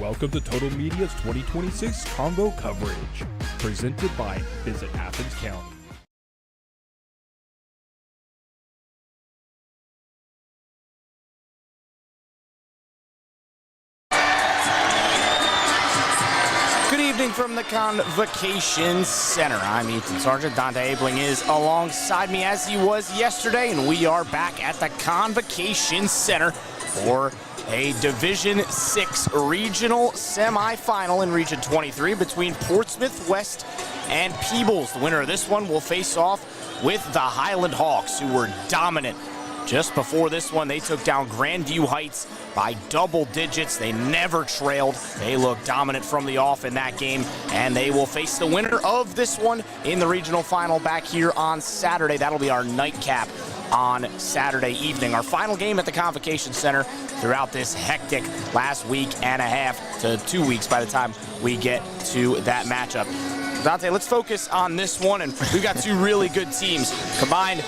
Welcome to Total Media's 2026 Convo coverage, presented by Visit Athens County. Good evening from the Convocation Center. I'm Ethan Sargent. Dante Abling is alongside me as he was yesterday, and we are back at the Convocation Center for a Division 6 regional semifinal in Region 23 between Portsmouth West and Peebles. The winner of this one will face off with the Highland Hawks, who were dominant. Just before this one, they took down Grandview Heights by double digits. They never trailed. They looked dominant from the off in that game, and they will face the winner of this one in the regional final back here on Saturday. That'll be our nightcap on Saturday evening. Our final game at the Convocation Center throughout this hectic last week and a half to 2 weeks by the time we get to that matchup. Dante, let's focus on this one, and we've got two really good teams combined.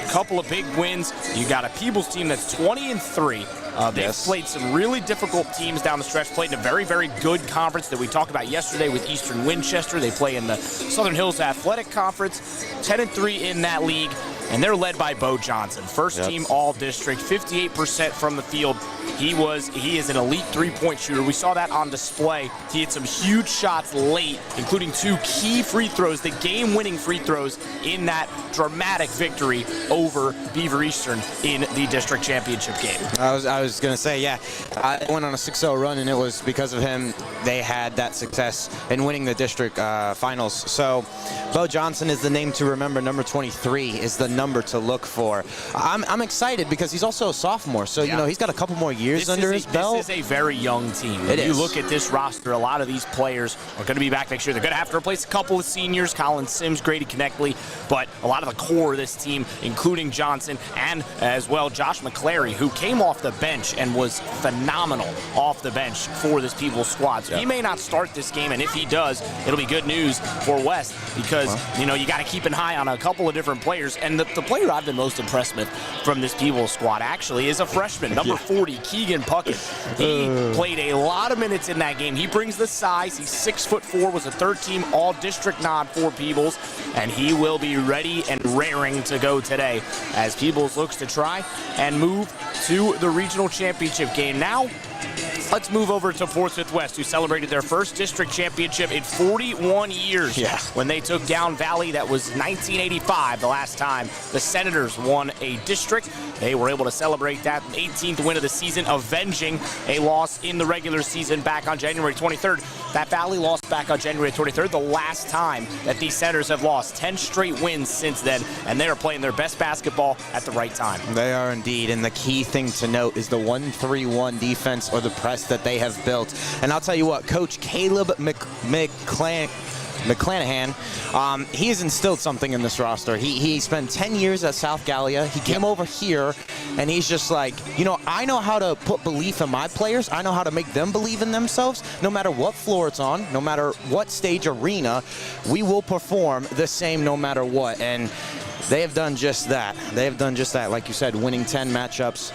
Couple of big wins. You got a Peebles team that's 20-3. They've played some really difficult teams down the stretch, played in a very, very good conference that we talked about yesterday with Eastern Winchester. They play in the Southern Hills Athletic Conference, 10-3 in that league, and they're led by Bo Johnson. First team all-district, 58% from the field. He is an elite three-point shooter. We saw that on display. He had some huge shots late, including two key free throws, the game-winning free throws in that dramatic victory over Beaver Eastern in the district championship game. I was going to say, yeah, I went on a 6-0 run, and it was because of him they had that success in winning the district finals. So Bo Johnson is the name to remember. Number 23 is the number to look for. I'm excited because he's also a sophomore, so you know he's got a couple more years under his belt. This is a very young team. When you look at this roster, a lot of these players are going to be back next year. They're going to have to replace a couple of seniors, Colin Sims, Grady Connectley, but a lot of the core of this team, including Johnson and as well Josh McClary, who came off the bench and was phenomenal off the bench for this Peebles squad. So he may not start this game, and if he does, it'll be good news for West because, you know, you got to keep an eye on a couple of different players. And the player I've been most impressed with from this Peebles squad actually is a freshman, number 40, Keegan Puckett. He played a lot of minutes in that game. He brings the size. He's 6'4", was a third-team all-district nod for Peebles, and he will be ready and raring to go today as Peebles looks to try and move to the regional championship game. Now, let's move over to Portsmouth West, who celebrated their first district championship in 41 years when they took down Valley. That was 1985, the last time the Senators won a district. They were able to celebrate that 18th win of the season, avenging a loss in the regular season back on January 23rd. That Valley lost back on January 23rd, the last time that these Senators have lost. 10 straight wins since then, and they are playing their best basketball at the right time. They are indeed, and the key thing to note is the 1-3-1 defense or the press that they have built. And I'll tell you what, Coach Caleb McClanahan, he has instilled something in this roster. He spent 10 years at South Gallia. He came over here, and he's just like, you know, I know how to put belief in my players. I know how to make them believe in themselves. No matter what floor it's on, no matter what stage arena, we will perform the same no matter what. And they have done just that. They have done just that, like you said, winning 10 matchups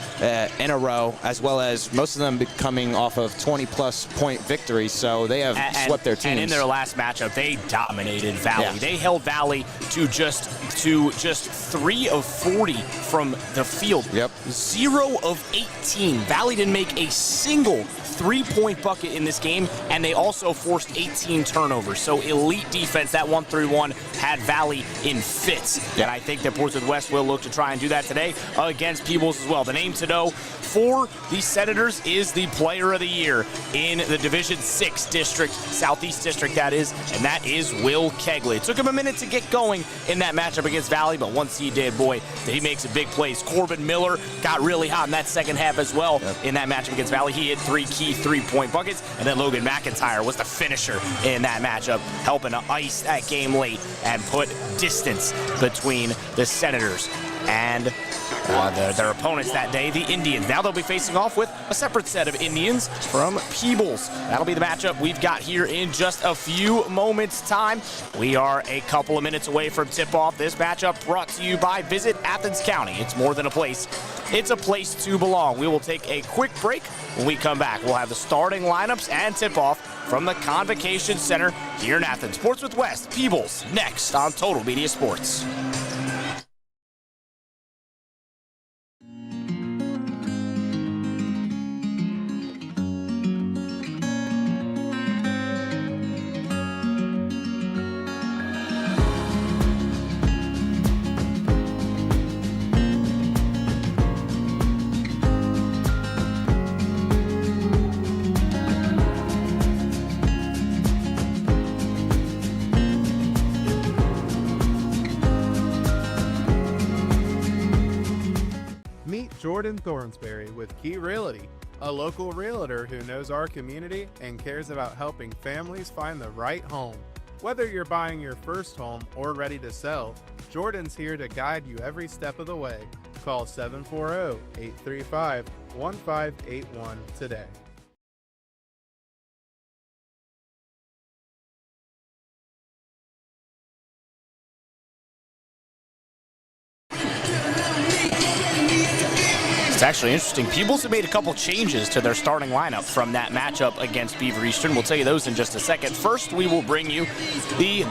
in a row, as well as most of them coming off of 20-plus point victories. So they have swept their teams. And in their last matchup, they dominated Valley. They held Valley to just 3 of 40 from the field. 0 of 18. Valley didn't make a single three-point bucket in this game, and they also forced 18 turnovers. So elite defense. That 1-3-1 had Valley in fits. And I think that Portsmouth West will look to try and do that today against Peebles as well. The name to know for the Senators is the Player of the Year in the Division 6 district, Southeast District that is, and that is Will Kegley. It took him a minute to get going in that matchup against Valley, but once he did, boy, he makes a big plays. Corbin Miller got really hot in that second half as well in that matchup against Valley. He hit 3 key three-point buckets, and then Logan McIntyre was the finisher in that matchup, helping to ice that game late and put distance between between the Senators and their opponents that day, the Indians. Now they'll be facing off with a separate set of Indians from Peebles. That'll be the matchup we've got here in just a few moments' time. We are a couple of minutes away from tip-off. This matchup brought to you by Visit Athens County. It's more than a place. It's a place to belong. We will take a quick break. When we come back, we'll have the starting lineups and tip-off from the Convocation Center here in Athens. Portsmouth West, Peebles, next on Total Media Sports. Meet Jordan Thornsberry with Key Realty, a local realtor who knows our community and cares about helping families find the right home. Whether you're buying your first home or ready to sell, Jordan's here to guide you every step of the way. Call 740-835-1581 today. It's actually interesting. Peebles have made a couple changes to their starting lineup from that matchup against Beaver Eastern. We'll tell you those in just a second. First, we will bring you the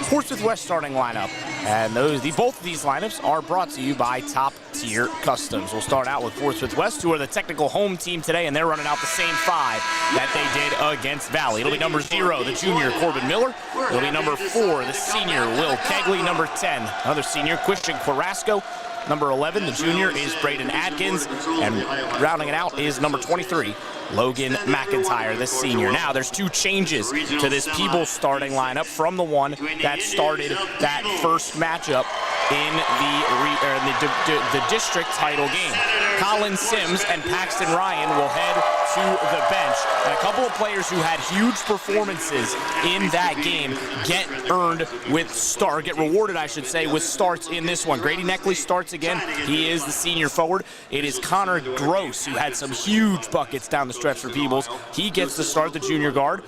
Portsmouth West starting lineup. And both of these lineups are brought to you by Top Tier Customs. We'll start out with Portsmouth West, who are the technical home team today, and they're running out the same 5 that they did against Valley. It'll be number 0, the junior Corbin Miller. It'll be number 4, the senior Will Kegley. Number 10, another senior, Christian Carrasco. Number 11, the junior, is Braden Adkins, and rounding it out is number 23, Logan McIntyre, the senior. Now, there's 2 changes to this Peebles starting lineup from the one that started that first matchup in the district title game. Colin Sims and Paxton Ryan will head to the bench, and a couple of players who had huge performances in that game get rewarded, I should say, with starts in this one. Grady Neckley starts again. He is the senior forward. It is Connor Gross, who had some huge buckets down the stretch for Peebles. He gets to start, the junior guard.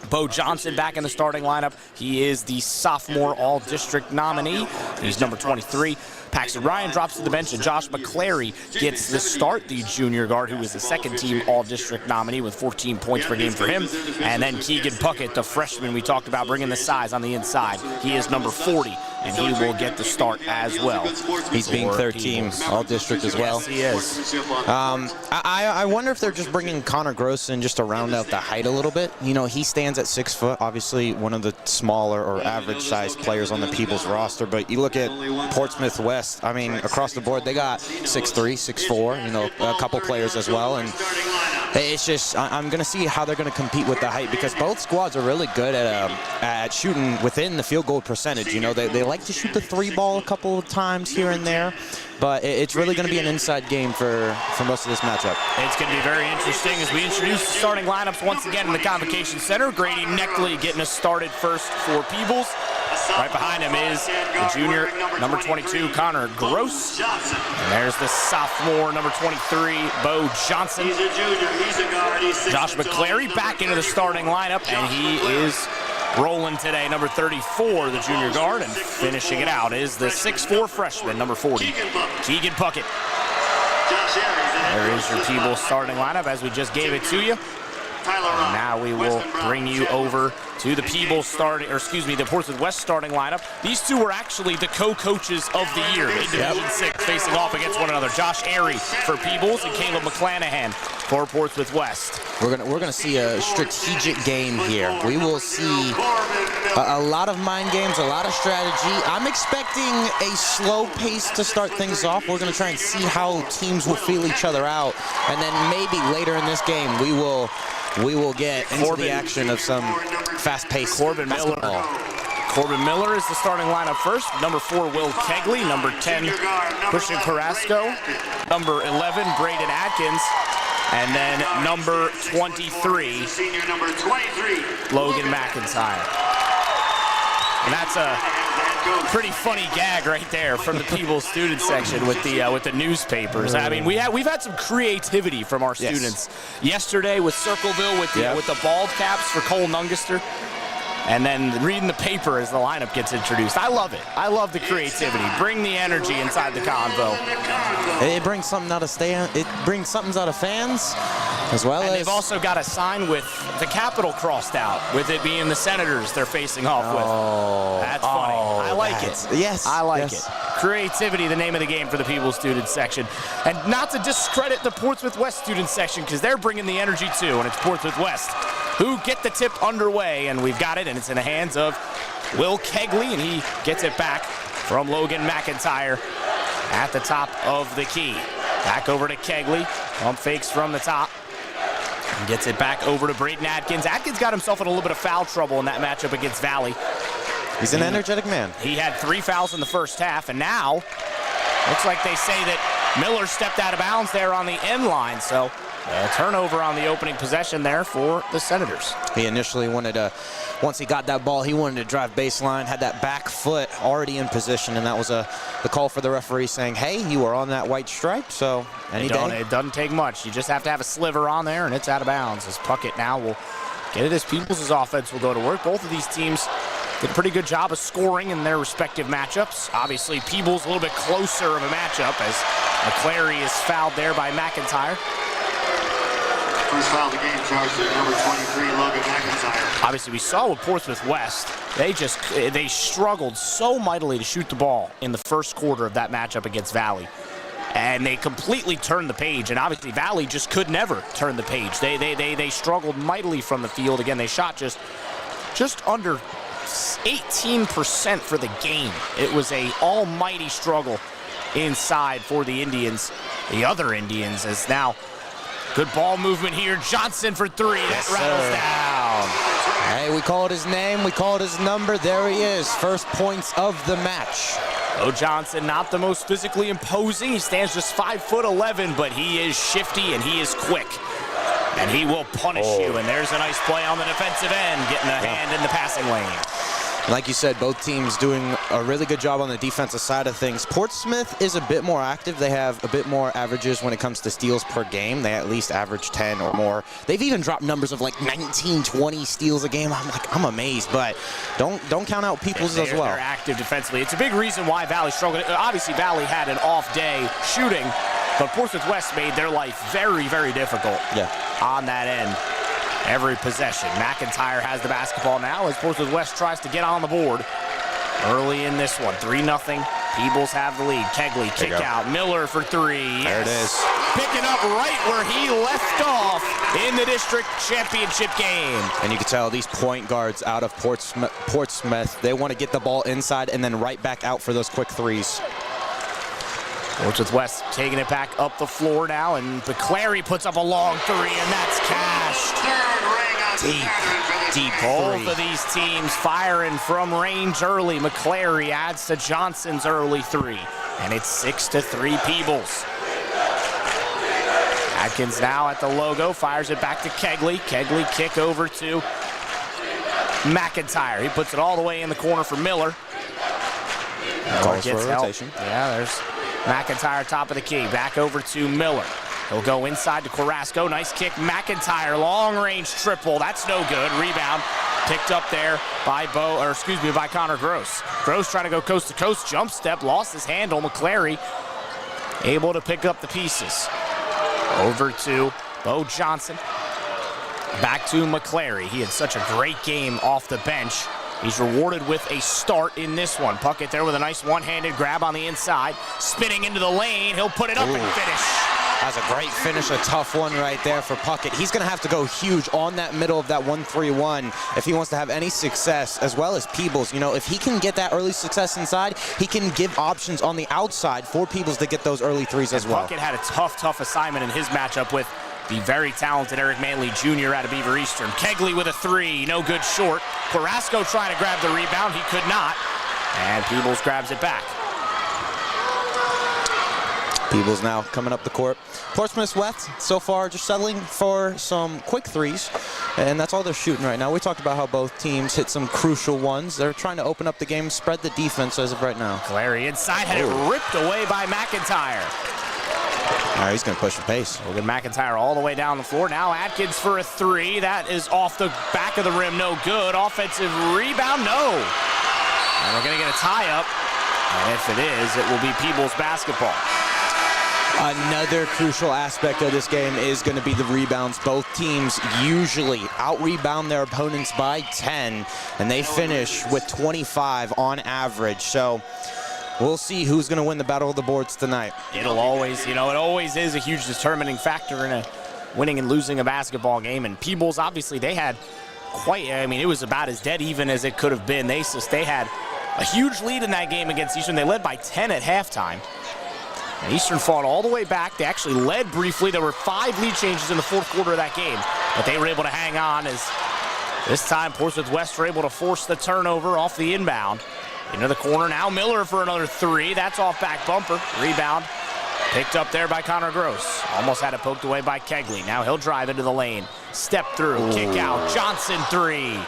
Bo Johnson back in the starting lineup. He is the sophomore all-district nominee. He's number 23. Paxton Ryan drops to the bench, and Josh McClary gets the start, the junior guard, who is the second-team all-district nominee with 14 points per game for him. And then Keegan Puckett, the freshman we talked about, bringing the size on the inside. He is number 40, and he will get the start as well. He's being third-team all-district as well. Yes, he is. I wonder if they're just bringing Connor Gross in just to round out the height a little bit. You know, he stands at 6 foot, obviously one of the smaller or average-sized players on the Peebles roster. But you look at Portsmouth West, I mean, across the board, they got 6'3", 6'4", you know, a couple players as well. And it's just, I'm going to see how they're going to compete with the height, because both squads are really good at shooting within the field goal percentage. You know, they like to shoot the 3-ball a couple of times here and there, but it's really going to be an inside game for most of this matchup. It's going to be very interesting as we introduce the starting lineups once again in the Convocation Center. Grady Neckley getting us started first for Peebles. Right behind him is the junior, number 22, Connor Gross. And there's the sophomore, number 23, Bo Johnson. Josh McClary back into the starting lineup, and he is rolling today. Number 34, the junior guard, and finishing it out is the 6'4" freshman, number 40, Keegan Puckett. There is your Peebles starting lineup as we just gave it to you. And now we will bring you over to the Peebles the Portsmouth West starting lineup. These two were actually the co-coaches of the year in Division 6, facing off against one another. Josh Airy for Peebles and Caleb McClanahan for Portsmouth West. We're gonna see a strategic game here. We will see a lot of mind games, a lot of strategy. I'm expecting a slow pace to start things off. We're gonna try and see how teams will feel each other out, and then maybe later in this game we will get into the action of some fast-paced basketball. Corbin Miller is the starting lineup first. Number 4, Will Kegley. Number 10, Christian Carrasco. Number 11, Braden Adkins. And then number 23, Logan McIntyre. And Pretty funny gag right there from the Peebles student section with the newspapers. I mean, we've had some creativity from our students. Yesterday with Circleville with the bald caps for Cole Nungaster. And then reading the paper as the lineup gets introduced. I love it. I love the creativity. Bring the energy inside the Convo. It brings something out of It brings something out of fans, as well and as they've also got a sign with the Capitol crossed out, with it being the Senators they're facing off with. That's funny. I like it. Yes. I like it. Creativity, the name of the game for the Peebles student section. And not to discredit the Portsmouth West student section, because they're bringing the energy too, and it's Portsmouth West who get the tip underway, and we've got it, and it's in the hands of Will Kegley, and he gets it back from Logan McIntyre at the top of the key. Back over to Kegley. Pump fakes from the top. And gets it back over to Braden Adkins. Adkins got himself in a little bit of foul trouble in that matchup against Valley. He's an energetic man. He had 3 fouls in the first half, and now looks like they say that Miller stepped out of bounds there on the end line, so a turnover on the opening possession there for the Senators. He initially wanted to, once he got that ball, he wanted to drive baseline, had that back foot already in position, and that was the call for the referee saying, hey, you were on that white stripe, so any day. It doesn't take much. You just have to have a sliver on there, and it's out of bounds. As Puckett now will get it as Peebles' offense will go to work. Both of these teams did a pretty good job of scoring in their respective matchups. Obviously, Peebles a little bit closer of a matchup as McClary is fouled there by McIntyre. First foul of the game charged to number 23, Logan McIntyre. Obviously, we saw with Portsmouth West, they struggled so mightily to shoot the ball in the first quarter of that matchup against Valley. And they completely turned the page, and obviously Valley just could never turn the page. They struggled mightily from the field. Again, they shot just under 18% for the game. It was a almighty struggle inside for the Indians. The other Indians is now good ball movement here. Johnson for 3. That rattles down. Hey, we called his name. We called his number. There he is. First points of the match. Bo Johnson, not the most physically imposing. He stands just 5'11", but he is shifty and he is quick. And he will punish you. And there's a nice play on the defensive end, getting a hand in the passing lane. Like you said, both teams doing a really good job on the defensive side of things. Portsmouth is a bit more active. They have a bit more averages when it comes to steals per game. They at least average 10 or more. They've even dropped numbers of like 19, 20 steals a game. I'm amazed, but don't count out Peebles as well. They're active defensively. It's a big reason why Valley struggled. Obviously, Valley had an off day shooting, but Portsmouth West made their life very, very difficult on that end. Every possession. McIntyre has the basketball now as Portsmouth West tries to get on the board early in this one. 3-0. Peebles have the lead. Kegley kick out. Miller for 3. There it is. Picking up right where he left off in the district championship game. And you can tell these point guards out of Portsmouth, they want to get the ball inside and then right back out for those quick threes. Portsmouth West taking it back up the floor now, and McClary puts up a long 3, and that's cashed. Deep. Both of these teams firing from range early. McClary adds to Johnson's early 3, and it's 6-3 Peebles. Adkins now at the logo, fires it back to Kegley. Kegley kick over to McIntyre. He puts it all the way in the corner for Miller. Calls for a rotation. Yeah, there's McIntyre top of the key. Back over to Miller. He'll go inside to Carrasco. Nice kick. McIntyre, long range triple. That's no good. Rebound picked up there by by Connor Gross. Gross trying to go coast to coast. Jump step, lost his handle. McClary able to pick up the pieces. Over to Bo Johnson. Back to McClary. He had such a great game off the bench. He's rewarded with a start in this one. Puckett there with a nice one-handed grab on the inside. Spinning into the lane. He'll put it up and finish. That's a great finish, a tough one right there for Puckett. He's going to have to go huge on that middle of that 1-3-1 if he wants to have any success, as well as Peebles. You know, if he can get that early success inside, he can give options on the outside for Peebles to get those early threes as well. Puckett had a tough assignment in his matchup with the very talented Eric Manley Jr. out of Beaver Eastern. Kegley with a 3, no good short. Carrasco trying to grab the rebound, he could not. And Peebles grabs it back. Peebles now coming up the court. Portsmouth West so far just settling for some quick threes, and that's all they're shooting right now. We talked about how both teams hit some crucial ones. They're trying to open up the game, spread the defense as of right now. Clary inside, had it ripped away by McIntyre. All right, he's going to push the pace. Logan McIntyre all the way down the floor. Now Atkins for a three. That is off the back of the rim, no good. Offensive rebound, no. And we're going to get a tie-up. And if it is, it will be Peebles basketball. Another crucial aspect of this game is going to be the rebounds. Both teams usually out-rebound their opponents by 10, and they finish with 25 on average. So we'll see who's going to win the battle of the boards tonight. It'll always, it always is a huge determining factor in a winning and losing a basketball game. And Peebles, obviously, they had it was about as dead even as it could have been. They had a huge lead in that game against Eastern. They led by 10 at halftime. And Eastern fought all the way back. They actually led briefly. There were 5 lead changes in the fourth quarter of that game, but they were able to hang on as this time Portsmouth West were able to force the turnover off the inbound. Into the corner now, Miller for another three. That's off back bumper. Rebound picked up there by Connor Gross. Almost had it poked away by Kegley. Now he'll drive into the lane. Step through, kick out. Johnson three.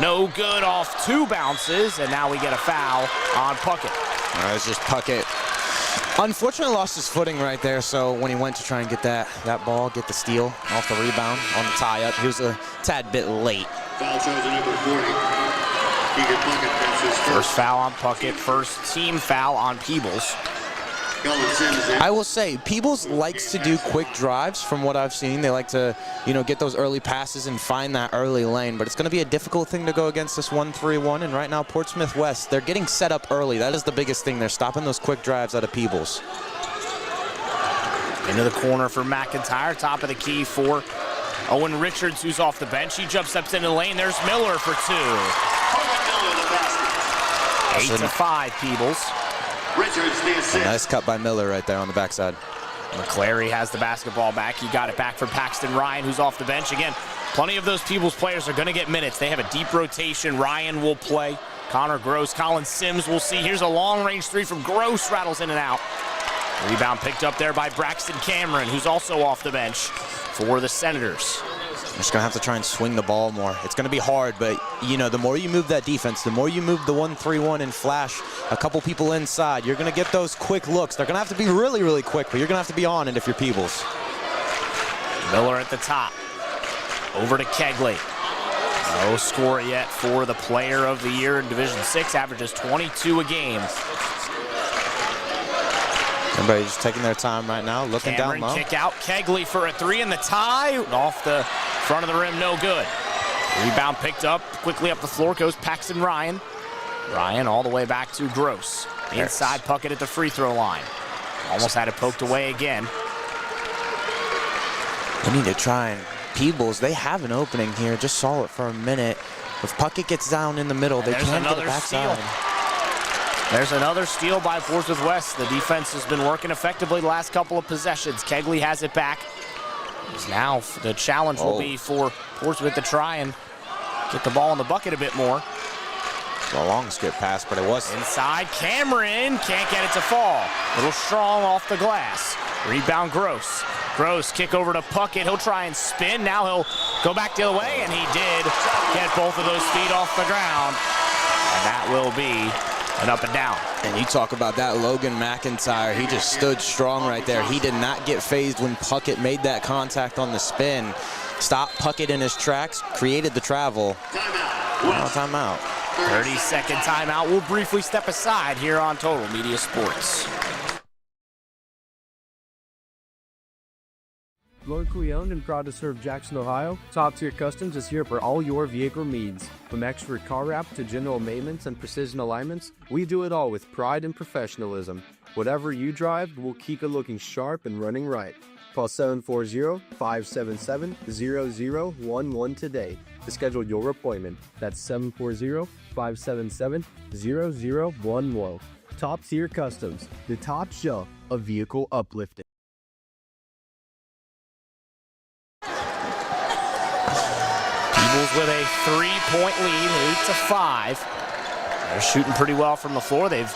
No good off 2 bounces, and now we get a foul on Puckett. It's just Puckett. Unfortunately lost his footing right there, so when he went to try and get that ball, get the steal off the rebound on the tie-up, he was a tad bit late. Foul charge number 40. Keegan Puckett, that's his First foul on Puckett, first team foul on Peebles. I will say, Peebles likes to do quick drives from what I've seen. They like to, get those early passes and find that early lane, but it's going to be a difficult thing to go against this 1-3-1, and right now Portsmouth West, they're getting set up early. That is the biggest thing. They're stopping those quick drives out of Peebles. Into the corner for McIntyre, top of the key for Owen Richards, who's off the bench. He jump steps into the lane. There's Miller for 2. 8-5 Peebles. Richards, the assist. A nice cut by Miller right there on the backside. McClary has the basketball back. He got it back for Paxton Ryan, who's off the bench. Again, plenty of those Peebles players are going to get minutes. They have a deep rotation. Ryan will play. Connor Gross, Colin Sims, we'll see. Here's a long-range three from Gross, rattles in and out. Rebound picked up there by Braxton Cameron, who's also off the bench for the Senators. Just going to have to try and swing the ball more. It's going to be hard, but, the more you move that defense, the more you move the 1-3-1 and flash a couple people inside, you're going to get those quick looks. They're going to have to be really, really quick, but you're going to have to be on it if you're Peebles. Miller at the top. Over to Kegley. No score yet for the player of the year in Division 6. Averages 22 a game. Everybody just taking their time right now, looking Cameron down low. Kick out. Kegley for a 3 in the tie. Off the front of the rim, no good. Rebound picked up. Quickly up the floor goes Paxton Ryan. Ryan all the way back to Gross. Inside Puckett at the free throw line. Almost had it poked away again. They need to try and Peebles, they have an opening here. Just saw it for a minute. If Puckett gets down in the middle, they can get it backside. There's another steal by Portsmouth West. The defense has been working effectively the last couple of possessions. Kegley has it back. Now the challenge will be for Portsmouth to try and get the ball in the bucket a bit more. A long skip pass, but it was inside. Cameron can't get it to fall. A little strong off the glass. Rebound Gross. Gross kick over to Puckett. He'll try and spin. Now he'll go back the other way, and he did get both of those feet off the ground. And that will be an up and down. And you talk about that Logan McIntyre, he just stood strong right there. He did not get phased when Puckett made that contact on the spin. Stopped Puckett in his tracks, created the travel. Timeout. 30-second timeout. We'll briefly step aside here on Total Media Sports. Locally owned and proud to serve Jackson, Ohio, Top Tier Customs is here for all your vehicle needs. From expert car wrap to general maintenance and precision alignments, we do it all with pride and professionalism. Whatever you drive, we'll keep it looking sharp and running right. Call 740-577-0011 today to schedule your appointment. That's 740-577-0011. Top Tier Customs, the top shelf of vehicle uplifting. Peebles with a 3-point lead, 8-5. They're shooting pretty well from the floor. They've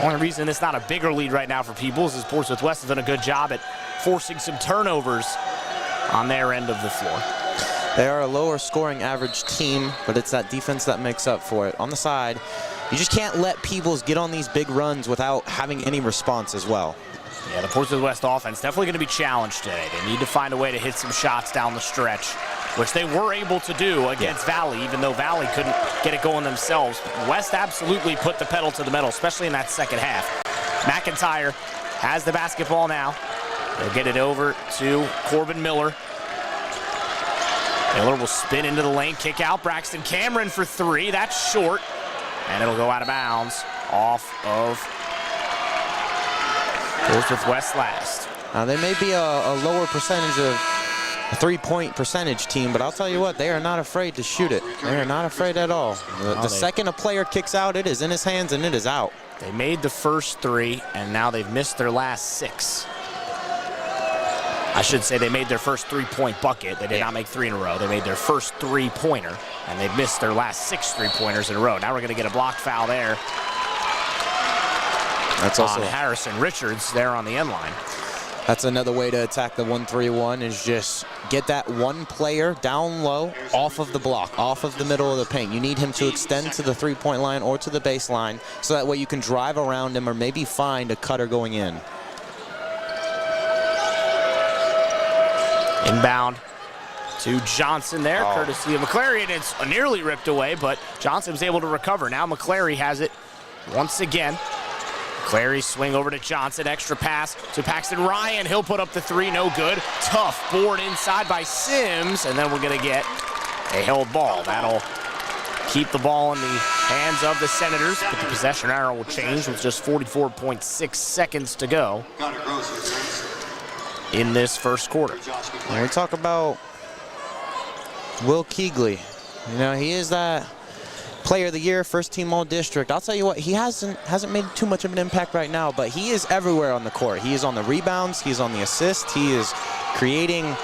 Only reason it's not a bigger lead right now for Peebles is Portsmouth West has done a good job at forcing some turnovers on their end of the floor. They are a lower scoring average team, but it's that defense that makes up for it. On the side, you just can't let Peebles get on these big runs without having any response as well. Yeah, the Portsmouth West offense definitely going to be challenged today. They need to find a way to hit some shots down the stretch, which they were able to do against Valley, even though Valley couldn't get it going themselves. West absolutely put the pedal to the metal, especially in that second half. McIntyre has the basketball now. They'll get it over to Corbin Miller. Miller will spin into the lane, kick out. Braxton Cameron for three. That's short, and it'll go out of bounds off of Portsmouth West last. They may be a lower percentage of a three-point percentage team, but I'll tell you what, they are not afraid to shoot it. They are not afraid at all. The second a player kicks out, it is in his hands and it is out. They made the first three, and now they've missed their last six. I should say they made their first three-point bucket. They did not make three in a row. They made their first three-pointer, and they've missed their last 6 three-pointers in a row. Now we're going to get a blocked foul there. That's also on Harrison Richards there on the end line. That's another way to attack the 1-3-1 is just get that one player down low off of the block, off of the middle of the paint. You need him to extend to the three-point line or to the baseline so that way you can drive around him or maybe find a cutter going in. Inbound to Johnson there, courtesy of McClary, and it's nearly ripped away, but Johnson was able to recover. Now McClary has it once again. McClary swing over to Johnson, extra pass to Paxton Ryan. He'll put up the three, no good. Tough board inside by Sims, and then we're going to get a held ball. That'll keep the ball in the hands of the Senators, but the possession arrow will change with just 44.6 seconds to go in this first quarter. When we talk about Will Keegley, you know, he is that player of the year, first team all district. I'll tell you what, he hasn't made too much of an impact right now, but he is everywhere on the court. He is on the rebounds, he's on the assists, he is creating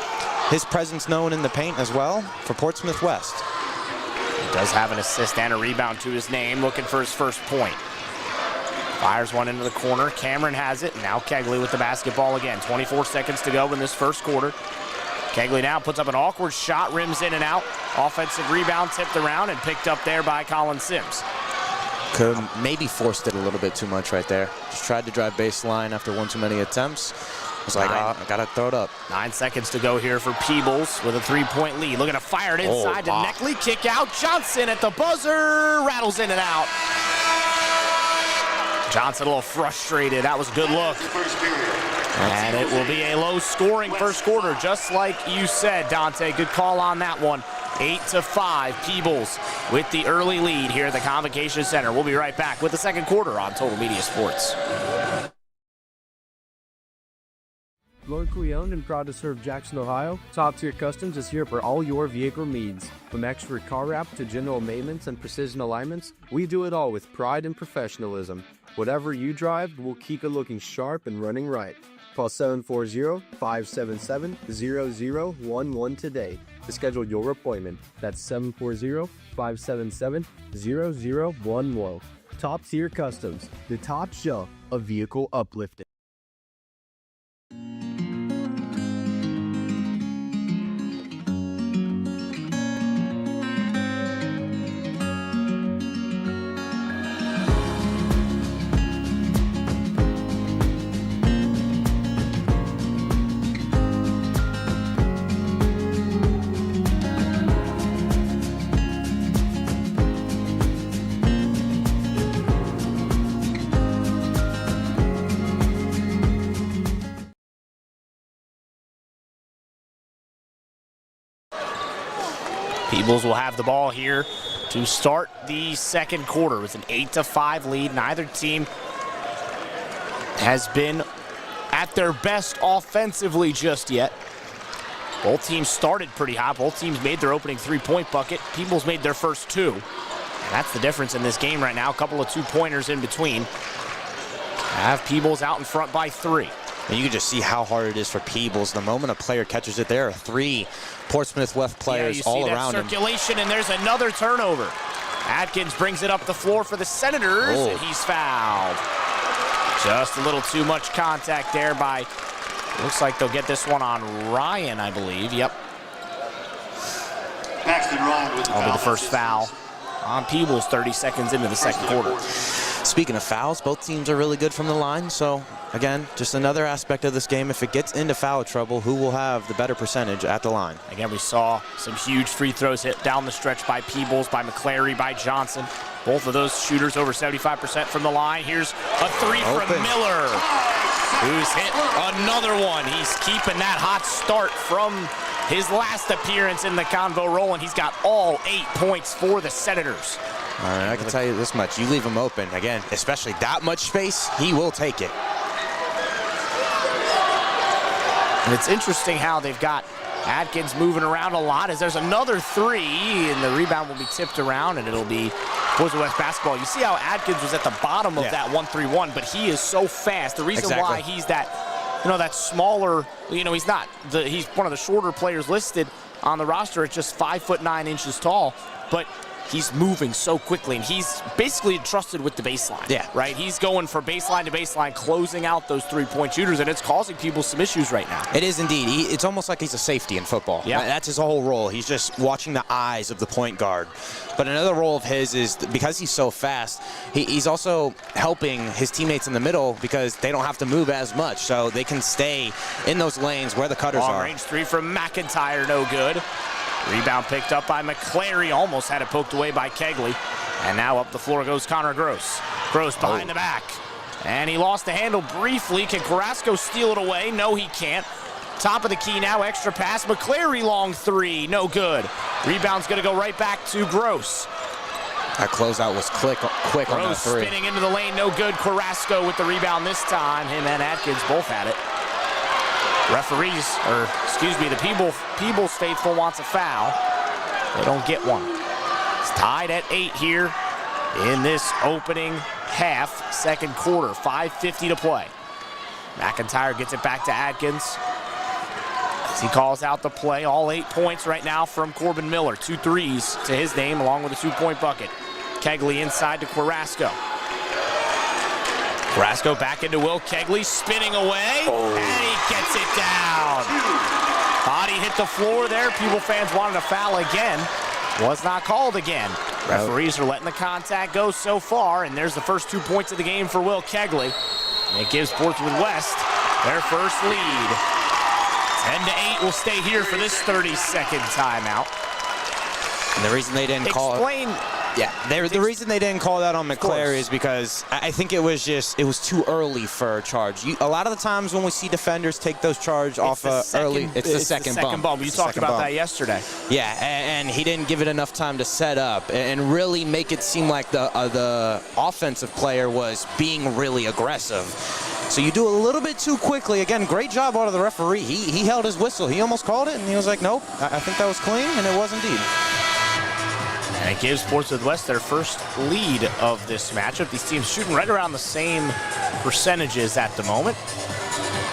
his presence known in the paint as well for Portsmouth West. He does have an assist and a rebound to his name, looking for his first point. Fires one into the corner. Cameron has it. Now Kegley with the basketball again. 24 seconds to go in this first quarter. Kegley now puts up an awkward shot, rims in and out. Offensive rebound tipped around and picked up there by Colin Sims. Could maybe forced it a little bit too much right there. Just tried to drive baseline after one too many attempts. Was like, I gotta throw it up. 9 seconds to go here for Peebles with a 3-point lead. Looking to fire it inside to Neckley. Kick out. Johnson at the buzzer. Rattles in and out. Johnson a little frustrated. That was a good look. And it will be a low-scoring first quarter, just like you said, Dante. Good call on that one. 8-5, Peebles with the early lead here at the Convocation Center. We'll be right back with the second quarter on Total Media Sports. Locally owned and proud to serve Jackson, Ohio, Top Tier Customs is here for all your vehicle needs. From expert car wrap to general maintenance and precision alignments, we do it all with pride and professionalism. Whatever you drive, we'll keep it looking sharp and running right. Call 740-577-0011 today to schedule your appointment. That's 740-577-0011. Top Tier Customs, the top shelf of vehicle uplifting. Peebles will have the ball here to start the second quarter with an 8-5 lead. Neither team has been at their best offensively just yet. Both teams started pretty hot. Both teams made their opening 3-point bucket. Peebles made their first 2. And that's the difference in this game right now. A couple of 2-pointers in between. Have Peebles out in front by 3. And you can just see how hard it is for Peebles. The moment a player catches it, there are 3 Portsmouth West players all around him. Circulation, and there's another turnover. Atkins brings it up the floor for the Senators, and he's fouled. Just a little too much contact there by, looks like they'll get this one on Ryan, I believe. Yep. Paxton Ryan with the That'll be the first foul on Peebles 30 seconds into the second quarter. Speaking of fouls, both teams are really good from the line. So, again, just another aspect of this game. If it gets into foul trouble, who will have the better percentage at the line? Again, we saw some huge free throws hit down the stretch by Peebles, by McClary, by Johnson. Both of those shooters over 75% from the line. Here's a three from Miller, who's hit another one. He's keeping that hot start from his last appearance in the Convo rolling. He's got all 8 points for the Senators. All right, I can tell you this much. You leave him open, again, especially that much space, he will take it. And it's interesting how they've got Adkins moving around a lot as there's another three, and the rebound will be tipped around, and it'll be Portsmouth West basketball. You see how Adkins was at the bottom of that 1-3-1, but he is so fast. The reason why he's that, that smaller, he's not, he's one of the shorter players listed on the roster. It's just 5'9" tall, but he's moving so quickly, and he's basically entrusted with the baseline. Yeah. Right? He's going for baseline to baseline, closing out those three-point shooters, and it's causing people some issues right now. It is indeed. It's almost like he's a safety in football. Yeah. That's his whole role. He's just watching the eyes of the point guard. But another role of his is, because he's so fast, he's also helping his teammates in the middle because they don't have to move as much, so they can stay in those lanes where the cutters are. Long-range three from McIntyre, no good. Rebound picked up by McClary, almost had it poked away by Kegley. And now up the floor goes Connor Gross. Gross behind the back. And he lost the handle briefly. Can Carrasco steal it away? No, he can't. Top of the key now, extra pass. McClary long three, no good. Rebound's gonna go right back to Gross. That closeout was quick on that three. Spinning into the lane, no good. Carrasco with the rebound this time. Him and Atkins both had it. The Peebles faithful wants a foul. They don't get one. It's tied at 8 here in this opening half, second quarter. 5:50 to play. McIntyre gets it back to Atkins. As he calls out the play, all 8 points right now from Corbin Miller. 2 threes to his name, along with a 2-point bucket. Kegley inside to Carrasco. Carrasco back into Will Kegley, spinning away, and he gets it down. Body hit the floor there. People fans wanted a foul again. Was not called again. Referees are letting the contact go so far, and there's the first 2 points of the game for Will Kegley. And it gives Portsmouth West their first lead. 10-8 will stay here for this 30-second timeout. And the reason they didn't call it. Yeah, the reason they didn't call that on McClary is because I think it was too early for a charge. A lot of the times when we see defenders take those charges off early, it's the second bump. You talked about that yesterday. Yeah, and he didn't give it enough time to set up and really make it seem like the offensive player was being really aggressive. So you do a little bit too quickly. Again, great job out of the referee. He held his whistle. He almost called it, and he was like, nope, I think that was clean, and it was indeed. And it gives Portsmouth West their first lead of this matchup. These teams shooting right around the same percentages at the moment.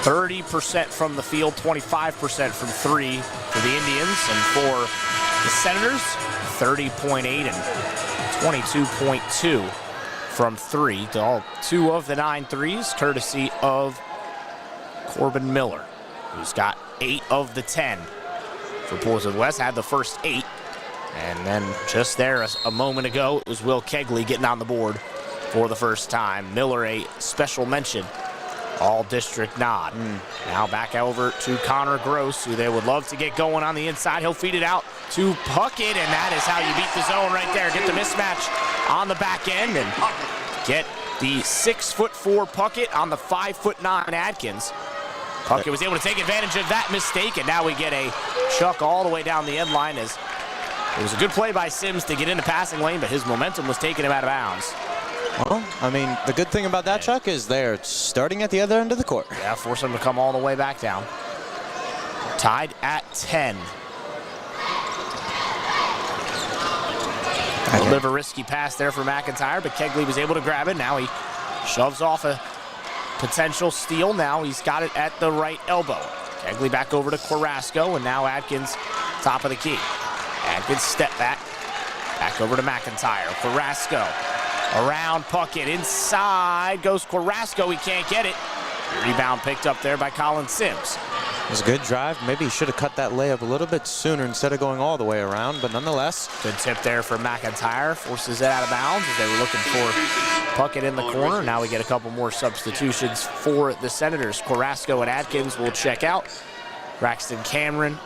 30% from the field, 25% from three for the Indians. And for the Senators, 30.8 and 22.2 from three. All 2 of the 9 threes, courtesy of Corbin Miller, who's got 8 of the 10 for Portsmouth West. Had the first 8. And then just there a moment ago, it was Will Kegley getting on the board for the first time. Miller, a special mention, all-district nod. Now back over to Connor Gross, who they would love to get going on the inside. He'll feed it out to Puckett, and that is how you beat the zone right there. Get the mismatch on the back end and get the 6'4" Puckett on the 5'9" Adkins. Puckett was able to take advantage of that mistake, and now we get a chuck all the way down the end line as it was a good play by Sims to get in the passing lane, but his momentum was taking him out of bounds. Well, I mean, the good thing about that, Chuck, is they're starting at the other end of the court. Yeah, force him to come all the way back down. Tied at 10. A little bit of a risky pass there for McIntyre, but Kegley was able to grab it. Now he shoves off a potential steal. Now he's got it at the right elbow. Kegley back over to Carrasco, and now Atkins top of the key. Atkins step back over to McIntyre. Carrasco Around Puckett, inside goes Carrasco, he can't get it. Rebound picked up there by Colin Sims. It was a good drive. Maybe he should have cut that layup a little bit sooner instead of going all the way around, but nonetheless. Good tip there for McIntyre, forces it out of bounds as they were looking for Puckett in the corner. Now we get a couple more substitutions for the Senators. Carrasco and Atkins will check out. Braxton Cameron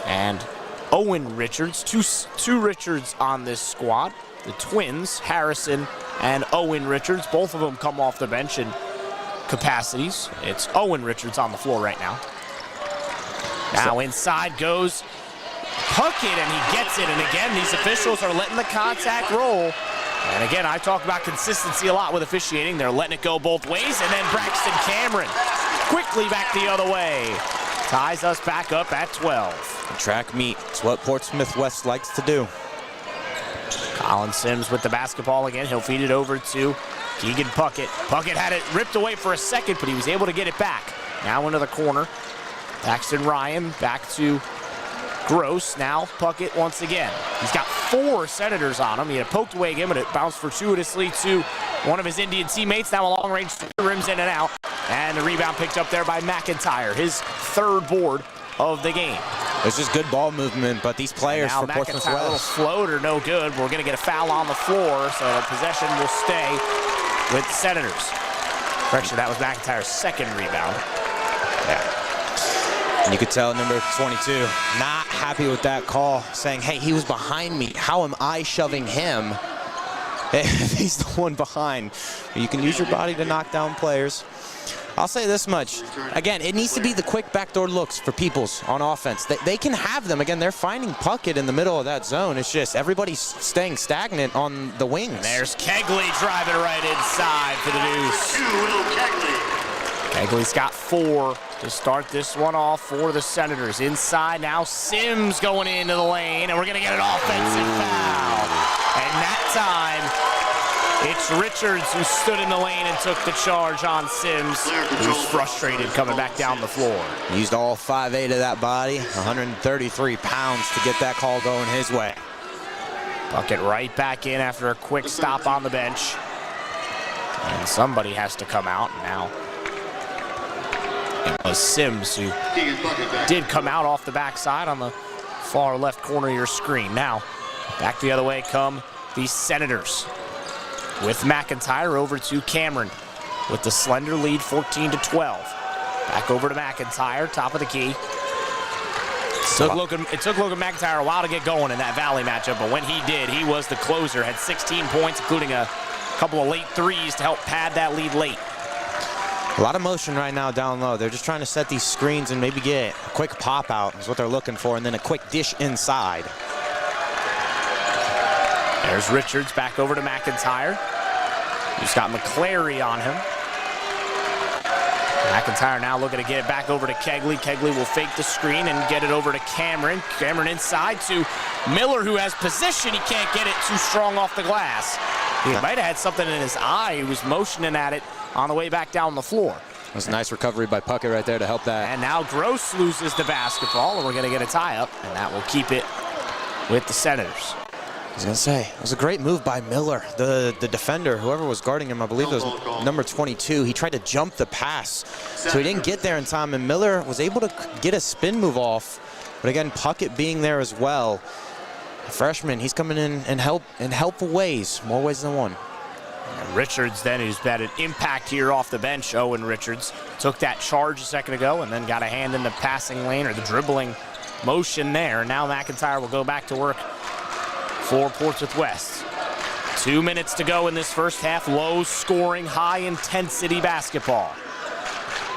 and Owen Richards, two Richards on this squad. The twins, Harrison and Owen Richards, both of them come off the bench in capacities. It's Owen Richards on the floor right now. Now inside goes Puckett, and he gets it. And again, these officials are letting the contact roll. And again, I talk about consistency a lot with officiating. They're letting it go both ways. And then Braxton Cameron quickly back the other way. Ties us back up at 12. Track meet. It's what Portsmouth West likes to do. Colin Sims with the basketball again. He'll feed it over to Keegan Puckett. Puckett had it ripped away for a second, but he was able to get it back. Now into the corner. Paxton Ryan back to Gross. Now Puckett once again. He's got 4 Senators on him. He had poked away again, but it bounced fortuitously to one of his Indian teammates. Now a long range rims in and out. And the rebound picked up there by McIntyre, his 3rd board of the game. It's just good ball movement, but these players for Portsmouth West. A little floater, no good. We're going to get a foul on the floor, so the possession will stay with the Senators. Correction, that was McIntyre's 2nd rebound. Yeah. And you could tell number 22 not happy with that call, saying, hey, he was behind me. How am I shoving him? He's the one behind. You can use your body to knock down players. I'll say this much. Again, it needs to be the quick backdoor looks for Peebles on offense. They can have them. Again, they're finding Puckett in the middle of that zone. It's just everybody's staying stagnant on the wings. There's Kegley driving right inside for the deuce. Kegley's got 4 to start this one off for the Senators. Inside now, Sims going into the lane, and we're going to get an offensive foul. And that time, it's Richards who stood in the lane and took the charge on Sims, who's frustrated coming back down the floor. Used all 5'8" of that body, 133 pounds to get that call going his way. Puckett right back in after a quick stop on the bench. And somebody has to come out now. It was Sims who did come out off the backside on the far left corner of your screen. Now, back the other way come the Senators. With McIntyre over to Cameron with the slender lead 14-12. Back over to McIntyre, top of the key. It took Logan McIntyre a while to get going in that Valley matchup, but when he did, he was the closer. Had 16 points, including a couple of late threes to help pad that lead late. A lot of motion right now down low. They're just trying to set these screens and maybe get a quick pop out is what they're looking for, and then a quick dish inside. There's Richards back over to McIntyre. He's got McClary on him. McIntyre now looking to get it back over to Kegley. Kegley will fake the screen and get it over to Cameron. Cameron inside to Miller, who has position. He can't get it too strong off the glass. He might have had something in his eye. He was motioning at it on the way back down the floor. That was a nice recovery by Puckett right there to help that. And now Gross loses the basketball, and we're going to get a tie-up, and that will keep it with the Senators. I was going to say, it was a great move by Miller, the defender, whoever was guarding him. I believe it was number 22. He tried to jump the pass, so he didn't get there in time, and Miller was able to get a spin move off. But again, Puckett being there as well. A freshman, he's coming in helpful ways, more ways than one. And Richards then, who's had an impact here off the bench, Owen Richards, took that charge a second ago and then got a hand in the passing lane or the dribbling motion there. Now McIntyre will go back to work for Portsmouth West. 2 minutes to go in this first half. Low scoring, high intensity basketball.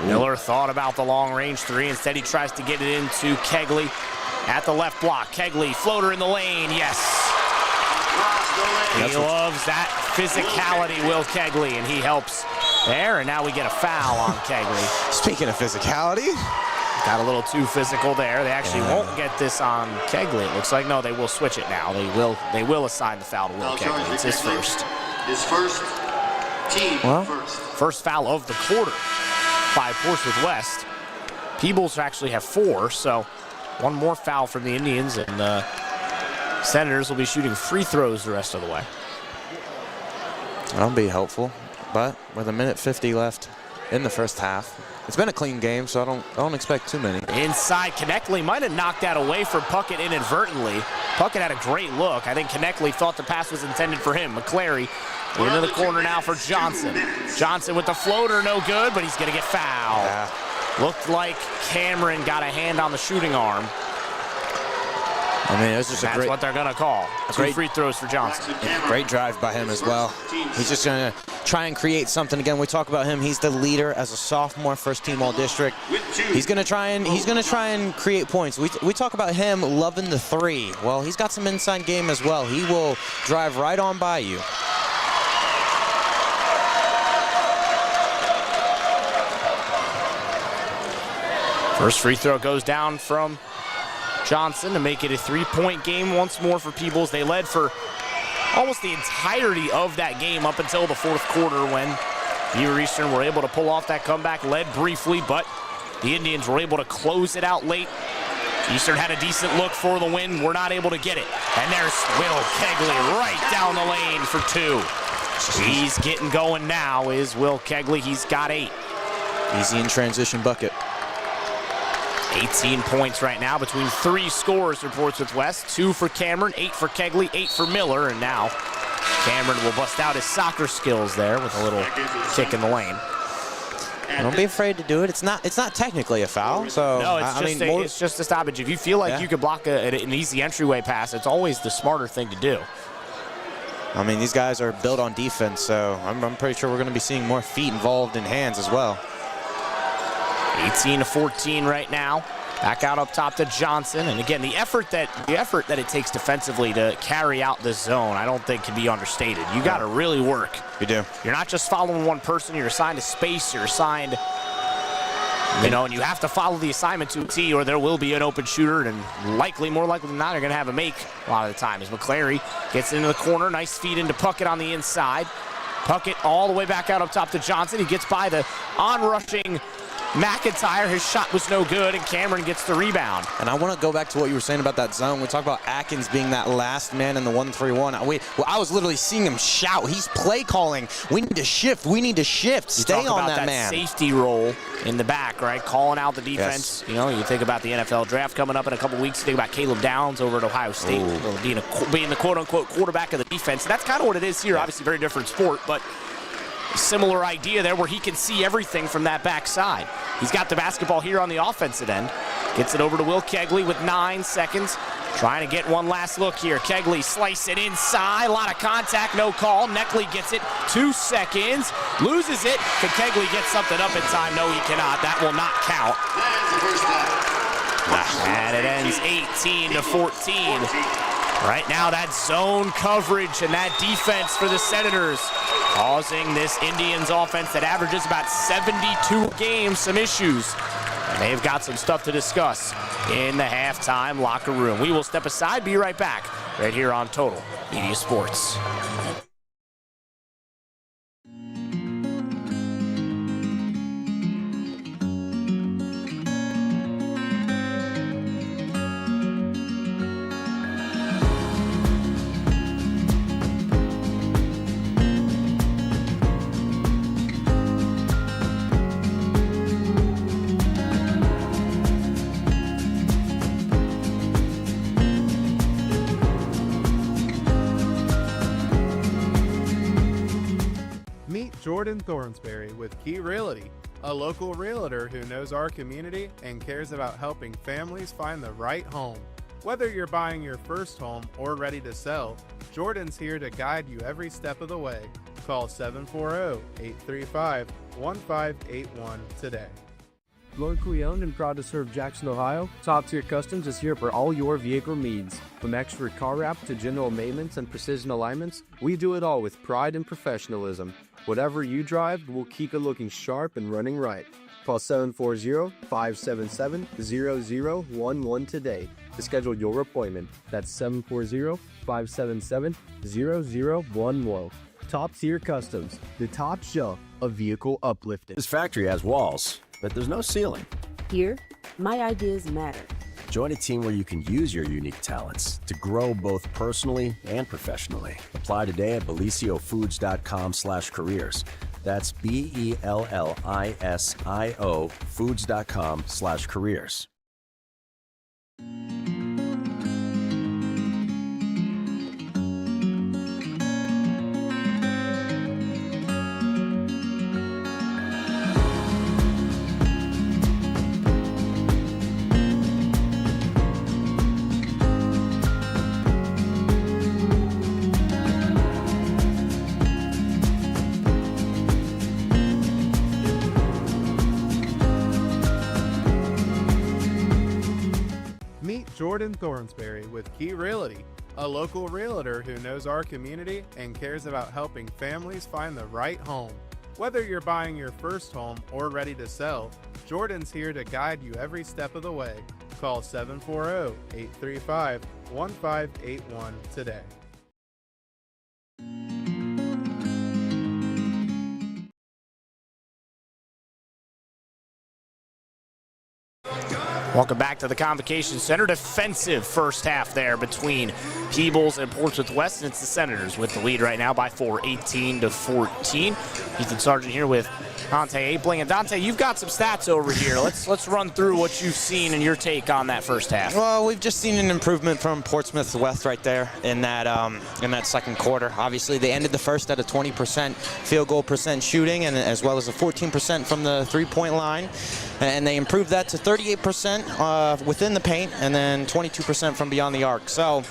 Miller thought about the long range 3. Instead, he tries to get it into Kegley at the left block. Kegley, floater in the lane. Yes. He loves that physicality, Will Kegley, and he helps there. And now we get a foul on Kegley. Speaking of physicality, got a little too physical there. They actually won't get this on Kegley. It looks like no, they will switch it now. They will assign the foul to Will Kegley. It's his first. His first team First foul of the quarter by Portsmouth West. Peebles actually have 4, so one more foul from the Indians, and the Senators will be shooting free throws the rest of the way. That'll be helpful, but with a minute 50 left in the first half, it's been a clean game, so I don't expect too many. Inside, Konechny might have knocked that away from Puckett inadvertently. Puckett had a great look. I think Konechny thought the pass was intended for him. McClary into the corner now for Johnson. Johnson with the floater, no good, but he's going to get fouled. Yeah. Looked like Cameron got a hand on the shooting arm. I mean, it was just That's what they're going to call. Two free throws for Johnson. Great drive by him as well. He's just going to try and create something. Again, we talk about him. He's the leader as a sophomore, first team all district. He's going to try and create points. We talk about him loving the three. Well, he's got some inside game as well. He will drive right on by you. First free throw goes down from Johnson to make it a three-point game once more for Peebles. They led for almost the entirety of that game up until the fourth quarter when Beaver Eastern were able to pull off that comeback, led briefly, but the Indians were able to close it out late. Eastern had a decent look for the win, were not able to get it. And there's Will Kegley right down the lane for two. He's getting going now, is Will Kegley. He's got 8. Easy in transition bucket. 18 points right now between 3 scores for Portsmouth West. 2 for Cameron, 8 for Kegley, 8 for Miller, and now Cameron will bust out his soccer skills there with a little kick in the lane. Don't be afraid to do it. It's not technically a foul. So no, it's just a stoppage. If you feel like you could block an easy entryway pass, it's always the smarter thing to do. I mean, these guys are built on defense, so I'm pretty sure we're going to be seeing more feet involved in hands as well. 18-14 right now. Back out up top to Johnson, and again, the effort that it takes defensively to carry out the zone, I don't think can be understated. You got to really work. You do. You're not just following one person. You're assigned a space. You're assigned, and you have to follow the assignment to a T, or there will be an open shooter, and more likely than not, you're going to have a make a lot of the time. As McClary gets into the corner, nice feed into Puckett on the inside. Puckett all the way back out up top to Johnson. He gets by the on-rushing McIntyre. His shot was no good, and Cameron gets the rebound. And I want to go back to what you were saying about that zone. We talk about Atkins being that last man in the 1-3-1. I was literally seeing him shout. He's play calling. We need to shift. We need to shift. Stay on that man. Safety role in the back, right? Calling out the defense. Yes. You think about the NFL draft coming up in a couple weeks. You think about Caleb Downs over at Ohio State being the quote-unquote quarterback of the defense. And that's kind of what it is here. Obviously, very different sport, but similar idea there where he can see everything from that backside. He's got the basketball here on the offensive end. Gets it over to Will Kegley with 9 seconds. Trying to get one last look here. Kegley slice it inside. A lot of contact, no call. Neckley gets it. 2 seconds. Loses it. Can Kegley get something up in time? No, he cannot. That will not count. And it ends 18-14. Right now, that zone coverage and that defense for the Senators causing this Indians offense that averages about 72 games some issues. And they've got some stuff to discuss in the halftime locker room. We will step aside, be right back, right here on Total Media Sports. Jordan Thornsberry with Key Realty, a local realtor who knows our community and cares about helping families find the right home. Whether you're buying your first home or ready to sell, Jordan's here to guide you every step of the way. Call 740-835-1581 today. Locally owned and proud to serve Jackson, Ohio, Top Tier Customs is here for all your vehicle needs. From expert car wrap to general maintenance and precision alignments, we do it all with pride and professionalism. Whatever you drive, we'll keep it looking sharp and running right. Call 740-577-0011 today to schedule your appointment. That's 740-577-0011. Top Tier Customs, the top shelf of vehicle uplifting. This factory has walls, but there's no ceiling. Here, my ideas matter. Join a team where you can use your unique talents to grow both personally and professionally. Apply today at belisiofoods.com/careers. That's BELLISIO foods.com/careers. Meet Jordan Thornsberry with Key Realty, a local realtor who knows our community and cares about helping families find the right home. Whether you're buying your first home or ready to sell, Jordan's here to guide you every step of the way. Call 740-835-1581 today. Welcome back to the Convocation Center. Defensive first half there between Peebles and Portsmouth West, and it's the Senators with the lead right now by 4, 18-14. Ethan Sargent here with Dante Abling. And Dante, you've got some stats over here. Let's run through what you've seen and your take on that first half. Well, we've just seen an improvement from Portsmouth West right there in that second quarter. Obviously, they ended the first at a 20% field goal percent shooting, and as well as a 14% from the three-point line. And they improved that to 38% within the paint, and then 22% from beyond the arc. So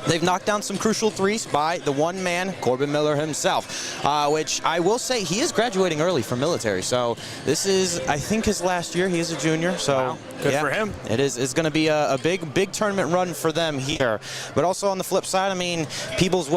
they've knocked down some crucial threes by the one man, Corbin Miller himself, which I will say he is graduating early from military. So this is, I think, his last year. He is a junior. So wow. Good for him. It is. It's going to be a big tournament run for them here. But also on the flip side, I mean, Peebles.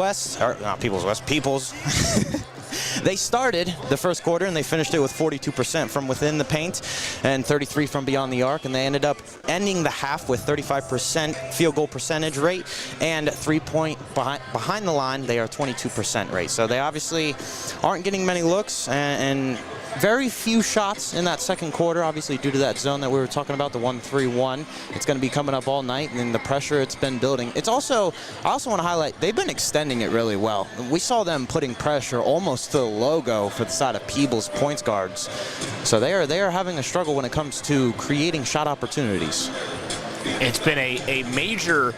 They started the first quarter and they finished it with 42% from within the paint and 33% from beyond the arc, and they ended up ending the half with 35% field goal percentage rate and 3-point behind the line. They are 22% rate. So they obviously aren't getting many looks and very few shots in that second quarter, obviously due to that zone that we were talking about, the 1-3-1. It's going to be coming up all night, and the pressure it's been building. It's also, I also want to highlight, they've been extending it really well. We saw them putting pressure almost to the logo for the side of Peebles points guards. So they are having a struggle when it comes to creating shot opportunities. It's been a major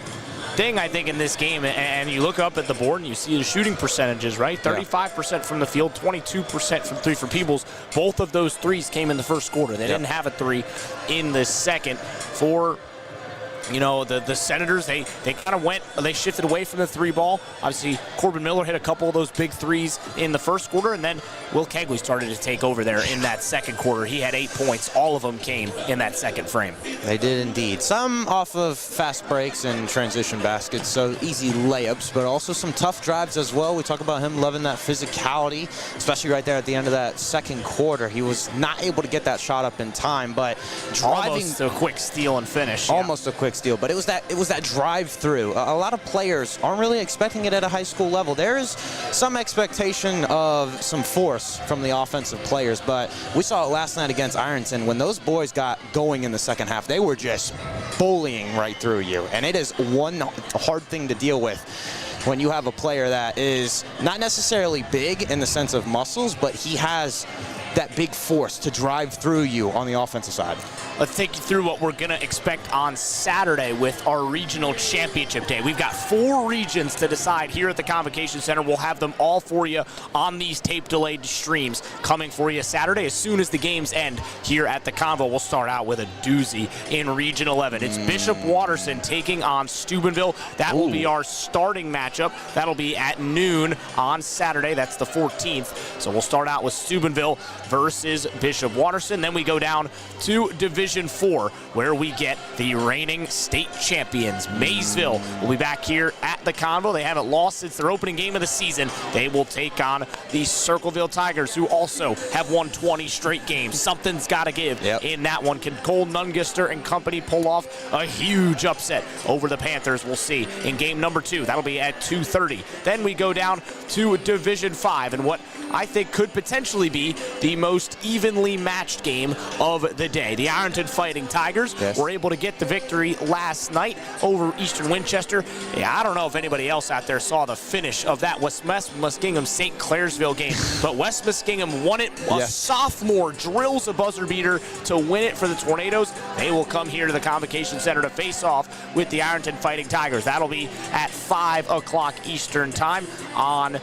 thing, I think, in this game, and you look up at the board and you see the shooting percentages, right? 35% from the field, 22% from three for Peebles. Both of those threes came in the first quarter. They didn't have a three in the second. For the Senators, they kind of they shifted away from the three ball. Obviously, Corbin Miller hit a couple of those big threes in the first quarter, and then Will Kegley started to take over there in that second quarter. He had 8 points. All of them came in that second frame. They did indeed. Some off of fast breaks and transition baskets, so easy layups, but also some tough drives as well. We talk about him loving that physicality, especially right there at the end of that second quarter. He was not able to get that shot up in time, but driving. Almost a quick steal and finish. Almost a quick steal, but it was that drive through. A lot of players aren't really expecting it at a high school level. There is some expectation of some force from the offensive players, but we saw it last night against Ironton. When those boys got going in the second half, they were just bullying right through you, and it is one hard thing to deal with when you have a player that is not necessarily big in the sense of muscles, but he has that big force to drive through you on the offensive side. Let's take you through what we're going to expect on Saturday with our regional championship day. We've got 4 regions to decide here at the Convocation Center. We'll have them all for you on these tape-delayed streams coming for you Saturday as soon as the games end here at the Convo. We'll start out with a doozy in Region 11. It's Bishop Watterson taking on Steubenville. That will be our starting matchup. That'll be at noon on Saturday. That's the 14th. So we'll start out with Steubenville versus Bishop Watterson. Then we go down to Division 4, where we get the reigning state champions. Maysville will be back here at the Convo. They haven't lost since their opening game of the season. They will take on the Circleville Tigers, who also have won 20 straight games. Something's got to give in that one. Can Cole Nungister and company pull off a huge upset over the Panthers? We'll see in game number 2. That'll be at 2:30. Then we go down to Division 5, and what I think could potentially be the most evenly matched game of the day. The Ironton Fighting Tigers were able to get the victory last night over Eastern Winchester. Yeah, I don't know if anybody else out there saw the finish of that West Muskingum St. Clairsville game, but West Muskingum won it. A sophomore drills a buzzer beater to win it for the Tornadoes. They will come here to the Convocation Center to face off with the Ironton Fighting Tigers. That'll be at 5 o'clock Eastern time on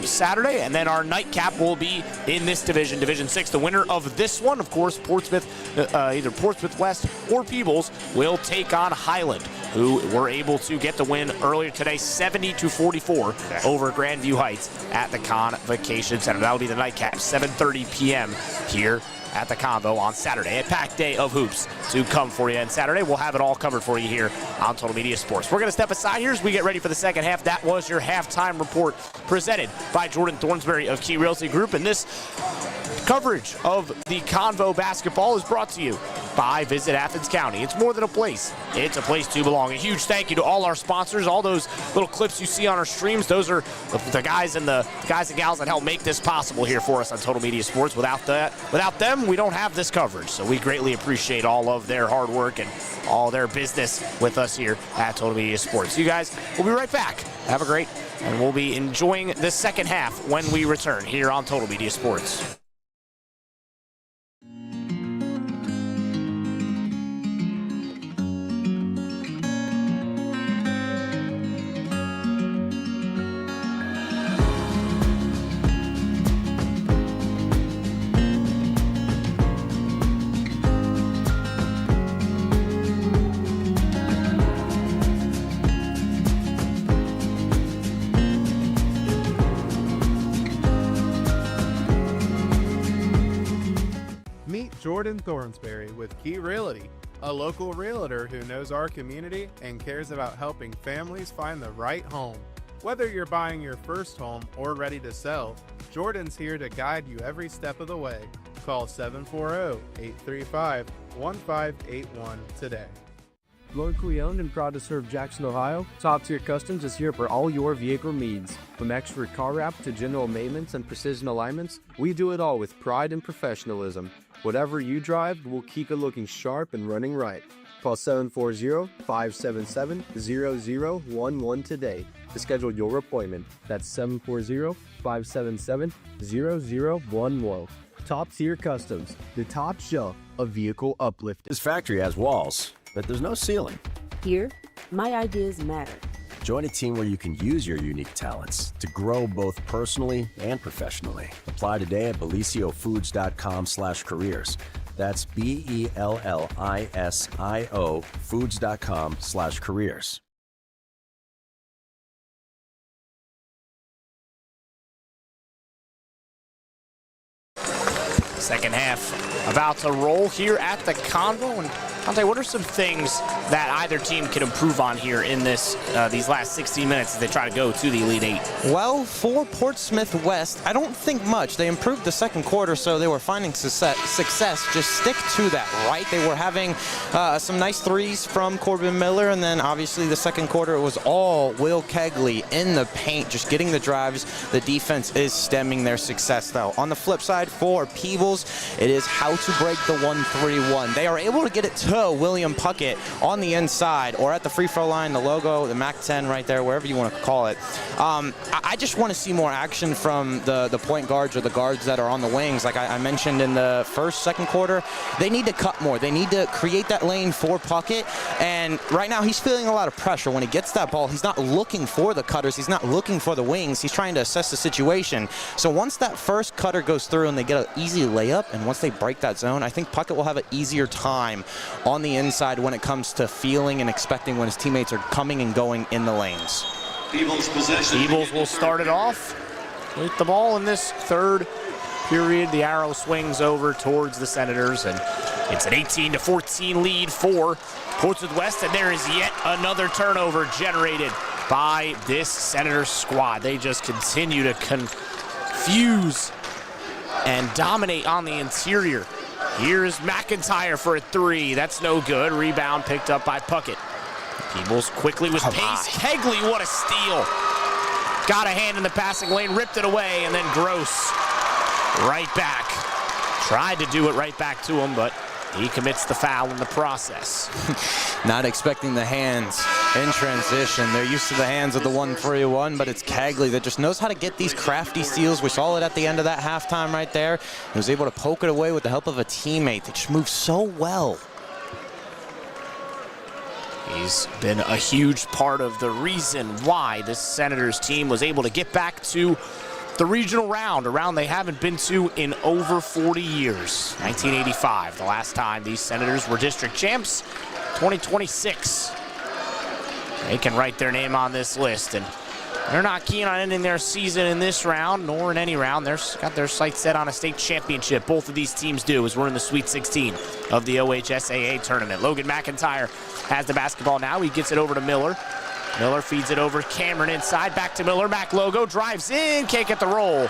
Saturday, and then our nightcap will be in this division, Division 6. The winner of this one, of course, Portsmouth, either Portsmouth West or Peebles, will take on Highland, who were able to get the win earlier today, 70-44 over Grandview Heights at the Convocation Center. That'll be the nightcap, 7:30 p.m. here at the Convo on Saturday. A packed day of hoops to come for you. And Saturday, we'll have it all covered for you here on Total Media Sports. We're going to step aside here as we get ready for the second half. That was your halftime report presented by Jordan Thornsberry of Key Realty Group. And this coverage of the Convo basketball is brought to you by Visit Athens County. It's more than a place. It's a place to belong. A huge thank you to all our sponsors. All those little clips you see on our streams, those are the guys and gals that help make this possible here for us on Total Media Sports. Without them, we don't have this coverage. So we greatly appreciate all of their hard work and all their business with us here at Total Media Sports. You guys, we'll be right back. Have a great, and we'll be enjoying the second half when we return here on Total Media Sports. Jordan Thornsberry with Key Realty, a local realtor who knows our community and cares about helping families find the right home. Whether you're buying your first home or ready to sell, Jordan's here to guide you every step of the way. Call 740-835-1581 today. Locally owned and proud to serve Jackson, Ohio, Top Tier Customs is here for all your vehicle needs. From expert car wrap to general maintenance and precision alignments, we do it all with pride and professionalism. Whatever you drive, we'll keep it looking sharp and running right. Call 740-577-0011 today to schedule your appointment. That's 740-577-0011. Top Tier Customs, the top shelf of vehicle uplift. This factory has walls, but there's no ceiling. Here, my ideas matter. Join a team where you can use your unique talents to grow both personally and professionally. Apply today at belisiofoods.com/careers. That's BELLISIO foods.com/careers. Second half about to roll here at the Convo. And Dante, what are some things that either team can improve on here in this these last 16 minutes as they try to go to the Elite Eight? Well, for Portsmouth West, I don't think much. They improved the second quarter, so they were finding success. Just stick to that, right? They were having some nice threes from Corbin Miller, and then obviously the second quarter, it was all Will Kegley in the paint, just getting the drives. The defense is stemming their success, though. On the flip side, for Peebles, it is how to break the 1-3-1. They are able to get it to William Puckett on the inside or at the free throw line, the logo, the MAC-10 right there, wherever you want to call it. I just want to see more action from the point guards or the guards that are on the wings. Like I mentioned in the second quarter, they need to cut more. They need to create that lane for Puckett, and right now he's feeling a lot of pressure. When he gets that ball, he's not looking for the cutters. He's not looking for the wings. He's trying to assess the situation. So once that first cutter goes through and they get an easy layup, and once they break that zone, I think Puckett will have an easier time on the inside when it comes to feeling and expecting when his teammates are coming and going in the lanes. Peebles will start it off with the ball in this third period. The arrow swings over towards the Senators, and it's an 18-14 lead for Portsmouth West, and there is yet another turnover generated by this Senators squad. They just continue to confuse and dominate on the interior. Here's McIntyre for a three. That's no good. Rebound picked up by Puckett. Peebles quickly with pace. Kegley, what a steal. Got a hand in the passing lane, ripped it away, and then Gross right back. Tried to do it right back to him, but he commits the foul in the process. Not expecting the hands in transition. They're used to the hands of the 1-3-1, but it's Kegley that just knows how to get these crafty steals. We saw it at the end of that halftime right there. He was able to poke it away with the help of a teammate that just moved so well. He's been a huge part of the reason why this Senators team was able to get back to the regional round, a round they haven't been to in over 40 years. 1985, the last time these Senators were district champs. 2026. They can write their name on this list, and they're not keen on ending their season in this round, nor in any round. They've got their sights set on a state championship. Both of these teams do, as we're in the Sweet 16 of the OHSAA tournament. Logan McIntyre has the basketball now. He gets it over to Miller. Miller feeds it over Cameron inside, back to Miller. Mac Logo drives in, can't get the roll.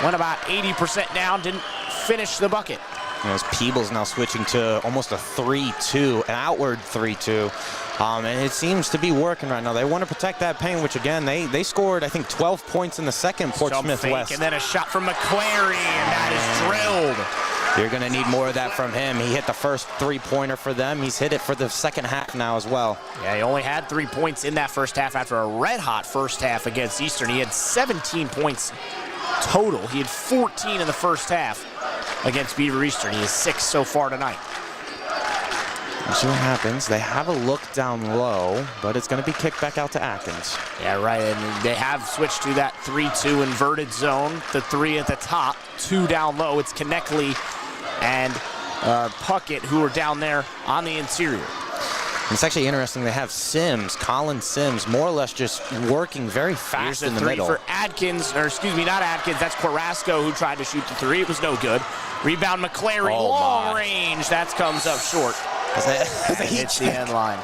Went about 80% down, didn't finish the bucket. As Peebles now switching to almost a 3-2, an outward 3-2. And it seems to be working right now. They want to protect that paint, which again, they scored, I think, 12 points in the second, Portsmouth West. And then a shot from McClary, and that is drilled. You're going to need more of that from him. He hit the first three-pointer for them. He's hit it for the second half now as well. Yeah, he only had 3 points in that first half after a red-hot first half against Eastern. He had 17 points total. He had 14 in the first half against Beaver Eastern. He has 6 so far tonight. We'll see what happens. They have a look down low, but it's going to be kicked back out to Atkins. Yeah, right, and they have switched to that 3-2 inverted zone. The 3 at the top, 2 down low. It's Konechny and Puckett who are down there on the interior. It's actually interesting. They have Sims, Colin Sims, more or less just working very fast in the middle. Here's a 3 for Adkins, or excuse me, not Adkins. That's Carrasco who tried to shoot the 3. It was no good. Rebound McClary, long range. That comes up short. Hits the end line.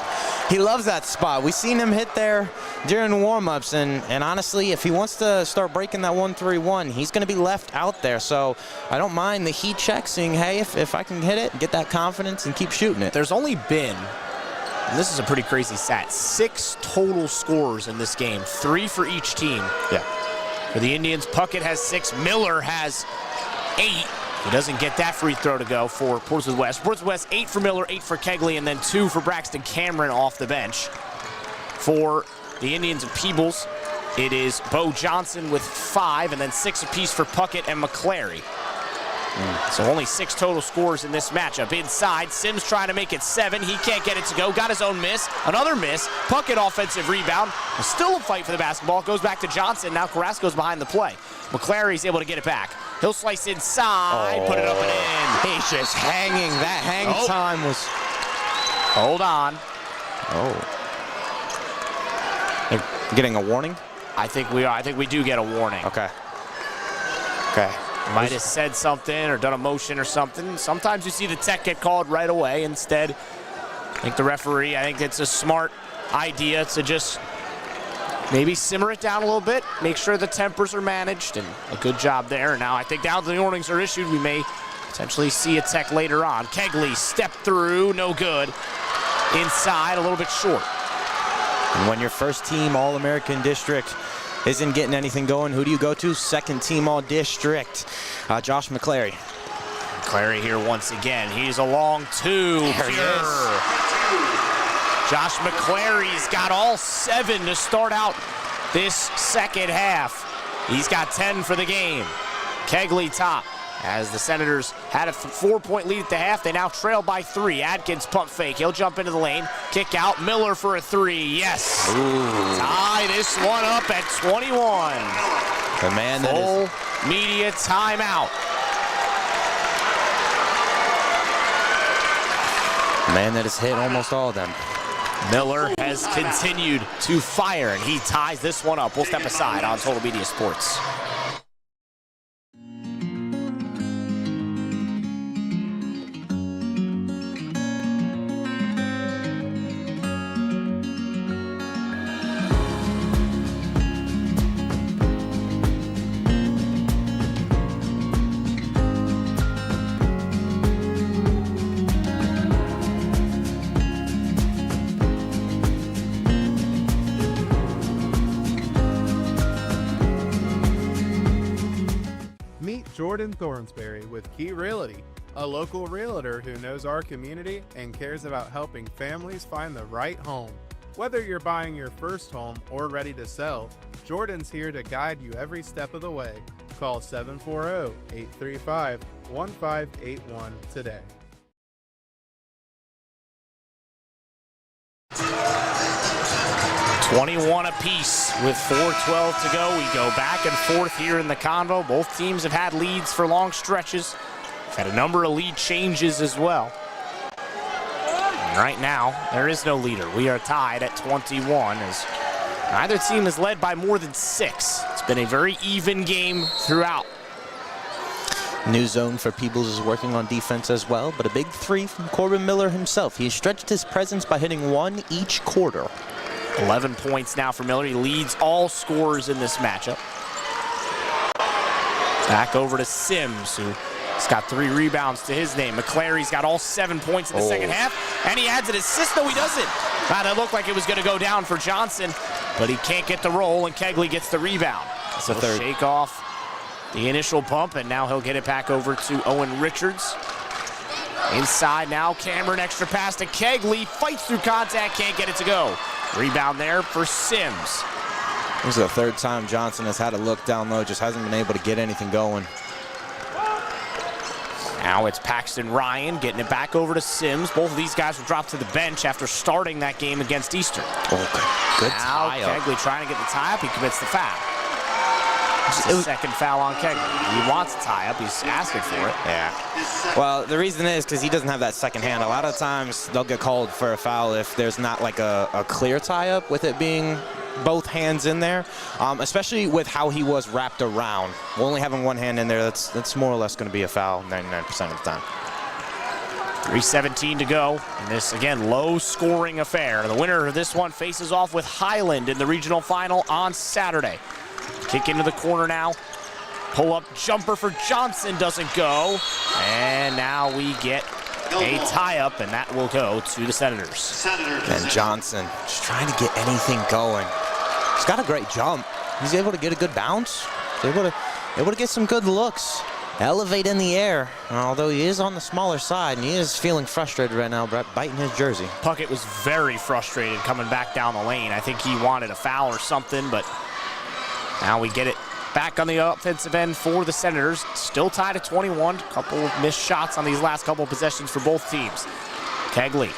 He loves that spot. We've seen him hit there during warm-ups, and honestly, if he wants to start breaking that 1-3-1, he's going to be left out there. So I don't mind the heat check, seeing, hey, if I can hit it, get that confidence and keep shooting it. There's only been, and this is a pretty crazy stat, 6 total scorers in this game, 3 for each team. Yeah. For the Indians, Puckett has 6, Miller has 8. He doesn't get that free throw to go for Portsmouth West. Portsmouth West, 8 for Miller, 8 for Kegley, and then 2 for Braxton Cameron off the bench. For the Indians of Peebles, it is Bo Johnson with 5, and then 6 apiece for Puckett and McClary. So only 6 total scores in this matchup. Inside, Sims trying to make it 7. He can't get it to go. Got his own miss. Another miss. Puckett offensive rebound. Still a fight for the basketball. Goes back to Johnson. Now Carrasco's behind the play. McClary's able to get it back. He'll slice inside, put it up and in. He's just hanging. That hang time was... Hold on. They're getting a warning? I think we are. I think we do get a warning. Okay. Might have said something or done a motion or something. Sometimes you see the tech get called right away. Instead, I think the referee, I think it's a smart idea to just maybe simmer it down a little bit, make sure the tempers are managed, and a good job there. And now I think now that the warnings are issued, we may potentially see a tech later on. Kegley step through, no good. Inside, a little bit short. And when your first team All-American district isn't getting anything going, who do you go to? Second team All-District, Josh McClary. McClary here once again. He's a long 2. There he is. Josh McClary's got all 7 to start out this second half. He's got 10 for the game. Kegley top. As the Senators had a 4-point lead at the half, they now trail by 3. Adkins pump fake. He'll jump into the lane. Kick out. Miller for a 3. Yes. Ooh. Tie this one up at 21. The man that Full media timeout. The man that has hit almost all of them. Miller has continued to fire, and he ties this one up. We'll step aside on Total Media Sports. Jordan Thornsberry with Key Realty, a local realtor who knows our community and cares about helping families find the right home. Whether you're buying your first home or ready to sell, Jordan's here to guide you every step of the way. Call 740-835-1581 today. $21 apiece with 4:12 to go. We go back and forth here in the Convo. Both teams have had leads for long stretches. Had a number of lead changes as well. And right now, there is no leader. We are tied at 21 as neither team is led by more than 6. It's been a very even game throughout. New zone for Peebles is working on defense as well, but a big 3 from Corbin Miller himself. He stretched his presence by hitting 1 each quarter. 11 points now for Miller. He leads all scorers in this matchup. Back over to Sims, who's got 3 rebounds to his name. McClary's got all 7 points in the second half, and he adds an assist. No, he doesn't. That looked like it was going to go down for Johnson, but he can't get the roll, and Kegley gets the rebound. That's a third. Shake off the initial pump, and now he'll get it back over to Owen Richards. Inside now, Cameron, extra pass to Kegley, fights through contact, can't get it to go. Rebound there for Sims. This is the 3rd time Johnson has had a look down low, just hasn't been able to get anything going. Now it's Paxton Ryan getting it back over to Sims. Both of these guys were dropped to the bench after starting that game against Eastern. Oh, good tie up. Kegley trying to get the tie up, he commits the foul. It's the second foul on Kegley. He wants a tie up, he's asking for it. Yeah. Well, the reason is because he doesn't have that second hand. A lot of times they'll get called for a foul if there's not like a clear tie up with it being both hands in there, especially with how he was wrapped around. Only having one hand in there, that's more or less going to be a foul 99% of the time. 3:17 to go in this, again, low-scoring affair. The winner of this one faces off with Highland in the regional final on Saturday. Kick into the corner now. Pull-up jumper for Johnson doesn't go. And now we get a tie-up, and that will go to the Senators. And Johnson just trying to get anything going. He's got a great jump. He's able to get a good bounce. He's able to get some good looks. Elevate in the air. Although he is on the smaller side, and he is feeling frustrated right now, biting his jersey. Puckett was very frustrated coming back down the lane. I think he wanted a foul or something, but now we get it back on the offensive end for the Senators. Still tied at 21. Couple of missed shots on these last couple of possessions for both teams. Kegley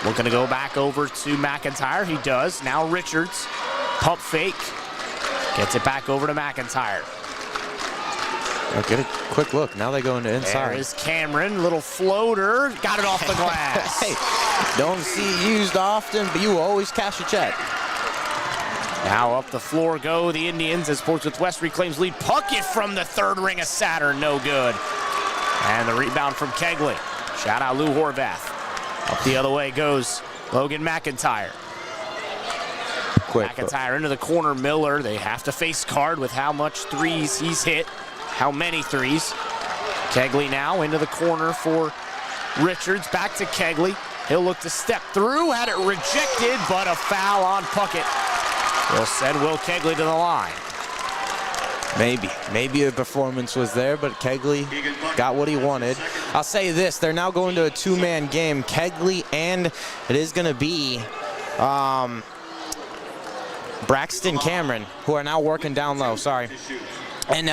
looking to go back over to McIntyre. He does. Now Richards. Pump fake. Gets it back over to McIntyre. Oh, get a quick look. Now they go into inside. There is Cameron. Little floater. Got it off the glass. Hey, don't see it used often, but you will always cash a check. Now up the floor go the Indians as Portsmouth West reclaims lead. Puckett from the third ring of Saturn, no good. And the rebound from Kegley. Shout out Lou Horvath. Up the other way goes Logan McIntyre. McIntyre into the corner. Miller, they have to face Card with how much threes he's hit. How many threes. Kegley now into the corner for Richards. Back to Kegley. He'll look to step through. Had it rejected, but a foul on Puckett. Will send Will Kegley to the line. Maybe a performance was there, but Kegley got what he wanted. I'll say this, they're now going to a 2-man game. Kegley and it is going to be Braxton Cameron, who are now working down low, sorry. And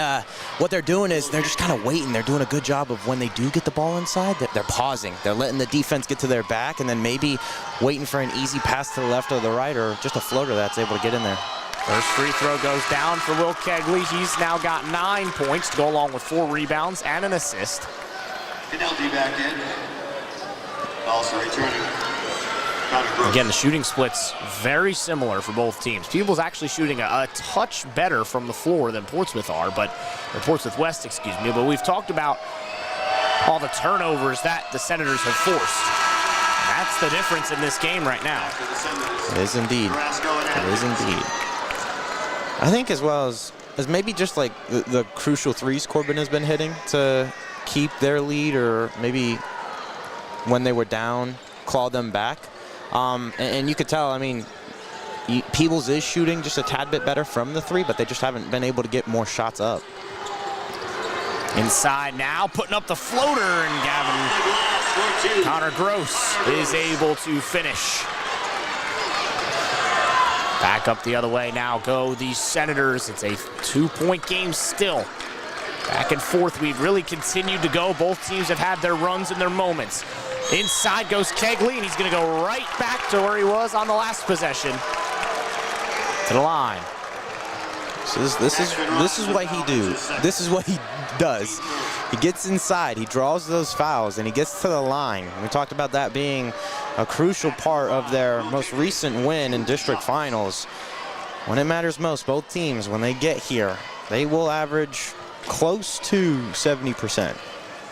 what they're doing is they're just kind of waiting. They're doing a good job of when they do get the ball inside, they're pausing. They're letting the defense get to their back and then maybe waiting for an easy pass to the left or the right or just a floater that's able to get in there. First free throw goes down for Will Kegley. He's now got 9 points to go along with 4 rebounds and an assist. Penalty back in. Also returning. Again, the shooting split's very similar for both teams. Peebles actually shooting a touch better from the floor than Portsmouth are, or Portsmouth West, excuse me. But we've talked about all the turnovers that the Senators have forced. That's the difference in this game right now. It is indeed. It is indeed. I think as well as maybe just like the crucial threes Corbin has been hitting to keep their lead, or maybe when they were down, claw them back. And you could tell, I mean, Peebles is shooting just a tad bit better from the 3, but they just haven't been able to get more shots up. Inside now, putting up the floater, and Connor Gross is able to finish. Back up the other way now go the Senators. It's a 2-point game still. Back and forth, we've really continued to go. Both teams have had their runs and their moments. Inside goes Kegley, and he's going to go right back to where he was on the last possession. To the line. So this is what he do. This is what he does. He gets inside, he draws those fouls, and he gets to the line. We talked about that being a crucial part of their most recent win in district finals. When it matters most, both teams, when they get here, they will average close to 70%.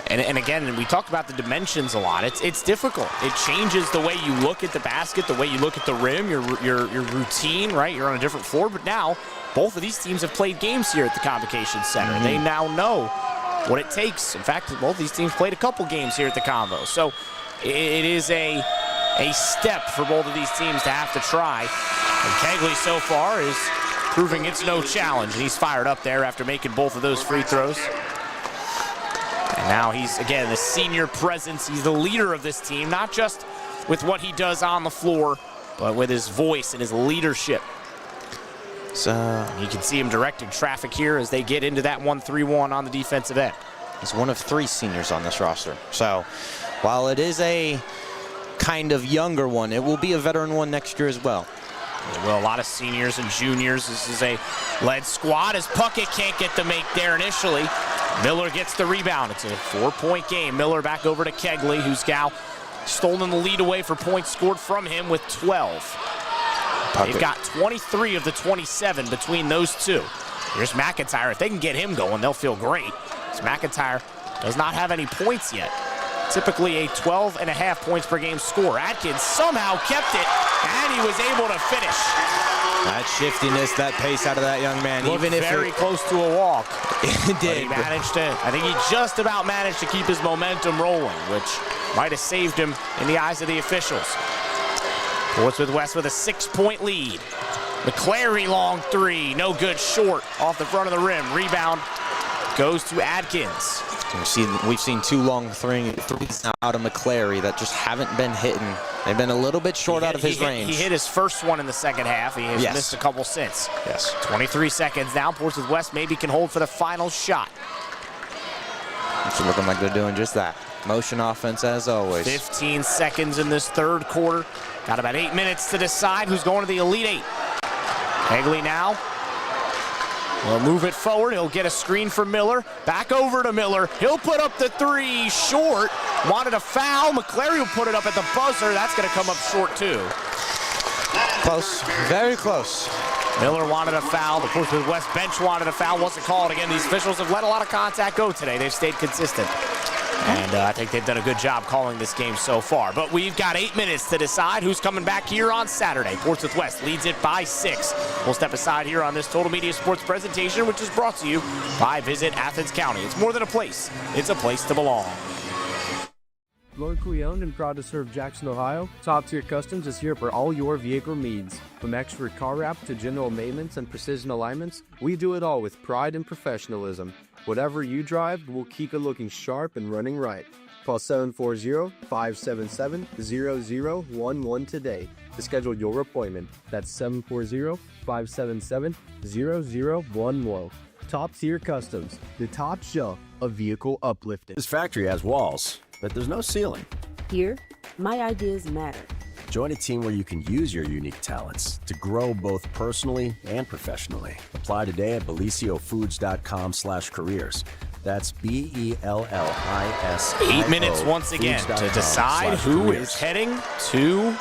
And again, we talked about the dimensions a lot. It's difficult. It changes the way you look at the basket, the way you look at the rim, your routine, right? You're on a different floor, but now both of these teams have played games here at the Convocation Center. They now know what it takes. In fact, both these teams played a couple games here at the Convo. So it is a step for both of these teams to have to try. And Kegley so far is proving it's no challenge. And he's fired up there after making both of those free throws. And now he's, again, the senior presence. He's the leader of this team, not just with what he does on the floor, but with his voice and his leadership. So you can see him directing traffic here as they get into that 1-3-1 on the defensive end. He's one of 3 seniors on this roster. So while it is a kind of younger one, it will be a veteran one next year as well. Well, a lot of seniors and juniors. This is a lead squad as Puckett can't get the make there initially. Miller gets the rebound. It's a 4-point game. Miller back over to Kegley, who's now stolen the lead away for points scored from him with 12. They've got 23 of the 27 between those two. Here's McIntyre. If they can get him going, they'll feel great. As McIntyre does not have any points yet. Typically a 12.5 points per game score. Atkins somehow kept it, and he was able to finish. That shiftiness, that pace out of that young man. Looked even if very close to a walk. It did. But he managed to, I think he just about managed to keep his momentum rolling, which might have saved him in the eyes of the officials. Portsmouth West with a 6-point lead. McClary long 3, no good, short, off the front of the rim. Rebound goes to Atkins. We've seen 2 long threes now out of McClary that just haven't been hitting. They've been a little bit short out of his range. He hit his first one in the second half. He has missed a couple since. Yes. 23 seconds now. Portsmouth West maybe can hold for the final shot. It's looking like they're doing just that. Motion offense as always. 15 seconds in this third quarter. Got about 8 minutes to decide who's going to the Elite 8. Kegley now will move it forward. He'll get a screen for Miller. Back over to Miller. He'll put up the 3 short. Wanted a foul. McClary will put it up at the buzzer. That's going to come up short too. Close. Very close. Miller wanted a foul. The Portsmouth West bench wanted a foul. Wasn't called. Again, these officials have let a lot of contact go today. They've stayed consistent. And I think they've done a good job calling this game so far. But we've got 8 minutes to decide who's coming back here on Saturday. Portsmouth West leads it by 6. We'll step aside here on this Total Media Sports presentation, which is brought to you by Visit Athens County. It's more than a place. It's a place to belong. Locally owned and proud to serve Jackson, Ohio, Top Tier Customs is here for all your vehicle needs. From expert car wrap to general maintenance and precision alignments, we do it all with pride and professionalism. Whatever you drive, we'll keep it looking sharp and running right. Call 740-577-0011 today to schedule your appointment. That's 740-577-0011. Top Tier Customs, the top shelf of vehicle uplifting. This factory has walls, but there's no ceiling. Here, my ideas matter. Join a team where you can use your unique talents to grow both personally and professionally. Apply today at beliciofoods.com/careers. That's BELLIS. 8 minutes once again to decide who is heading to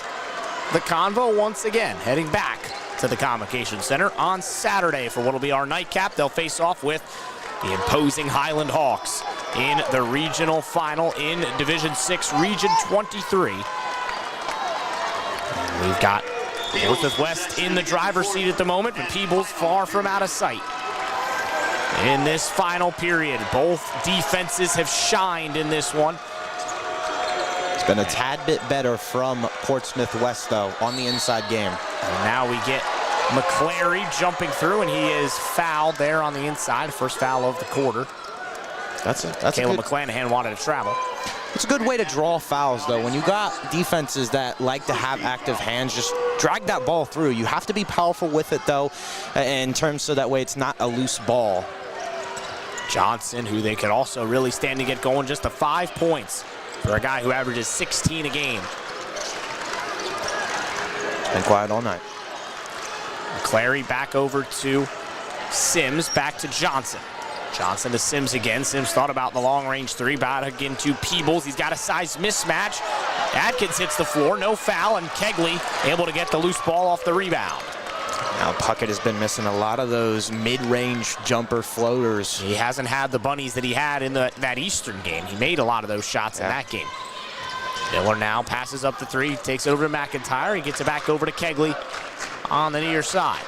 the Convo once again. Heading back to the Convocation Center on Saturday for what will be our nightcap. They'll face off with the imposing Highland Hawks in the regional final in Division 6, Region 23. And we've got Portsmouth West in the driver's seat at the moment, but Peebles far from out of sight. In this final period, both defenses have shined in this one. It's been a tad bit better from Portsmouth West, though, on the inside game. And now we get McClary jumping through, and he is fouled there on the inside. First foul of the quarter. That's Caleb McClanahan wanted to travel. It's a good way to draw fouls, though. When you got defenses that like to have active hands, just drag that ball through. You have to be powerful with it, though, in terms so that way it's not a loose ball. Johnson, who they could also really stand to get going, just to 5 points for a guy who averages 16 a game. Been quiet all night. McClary back over to Sims, back to Johnson. Johnson to Sims again. Sims thought about the long-range three. Back again to Peebles. He's got a size mismatch. Atkins hits the floor. No foul, and Kegley able to get the loose ball off the rebound. Now Puckett has been missing a lot of those mid-range jumper floaters. He hasn't had the bunnies that he had in that Eastern game. He made a lot of those shots in that game. Miller now passes up the three, takes it over to McIntyre. He gets it back over to Kegley on the near side.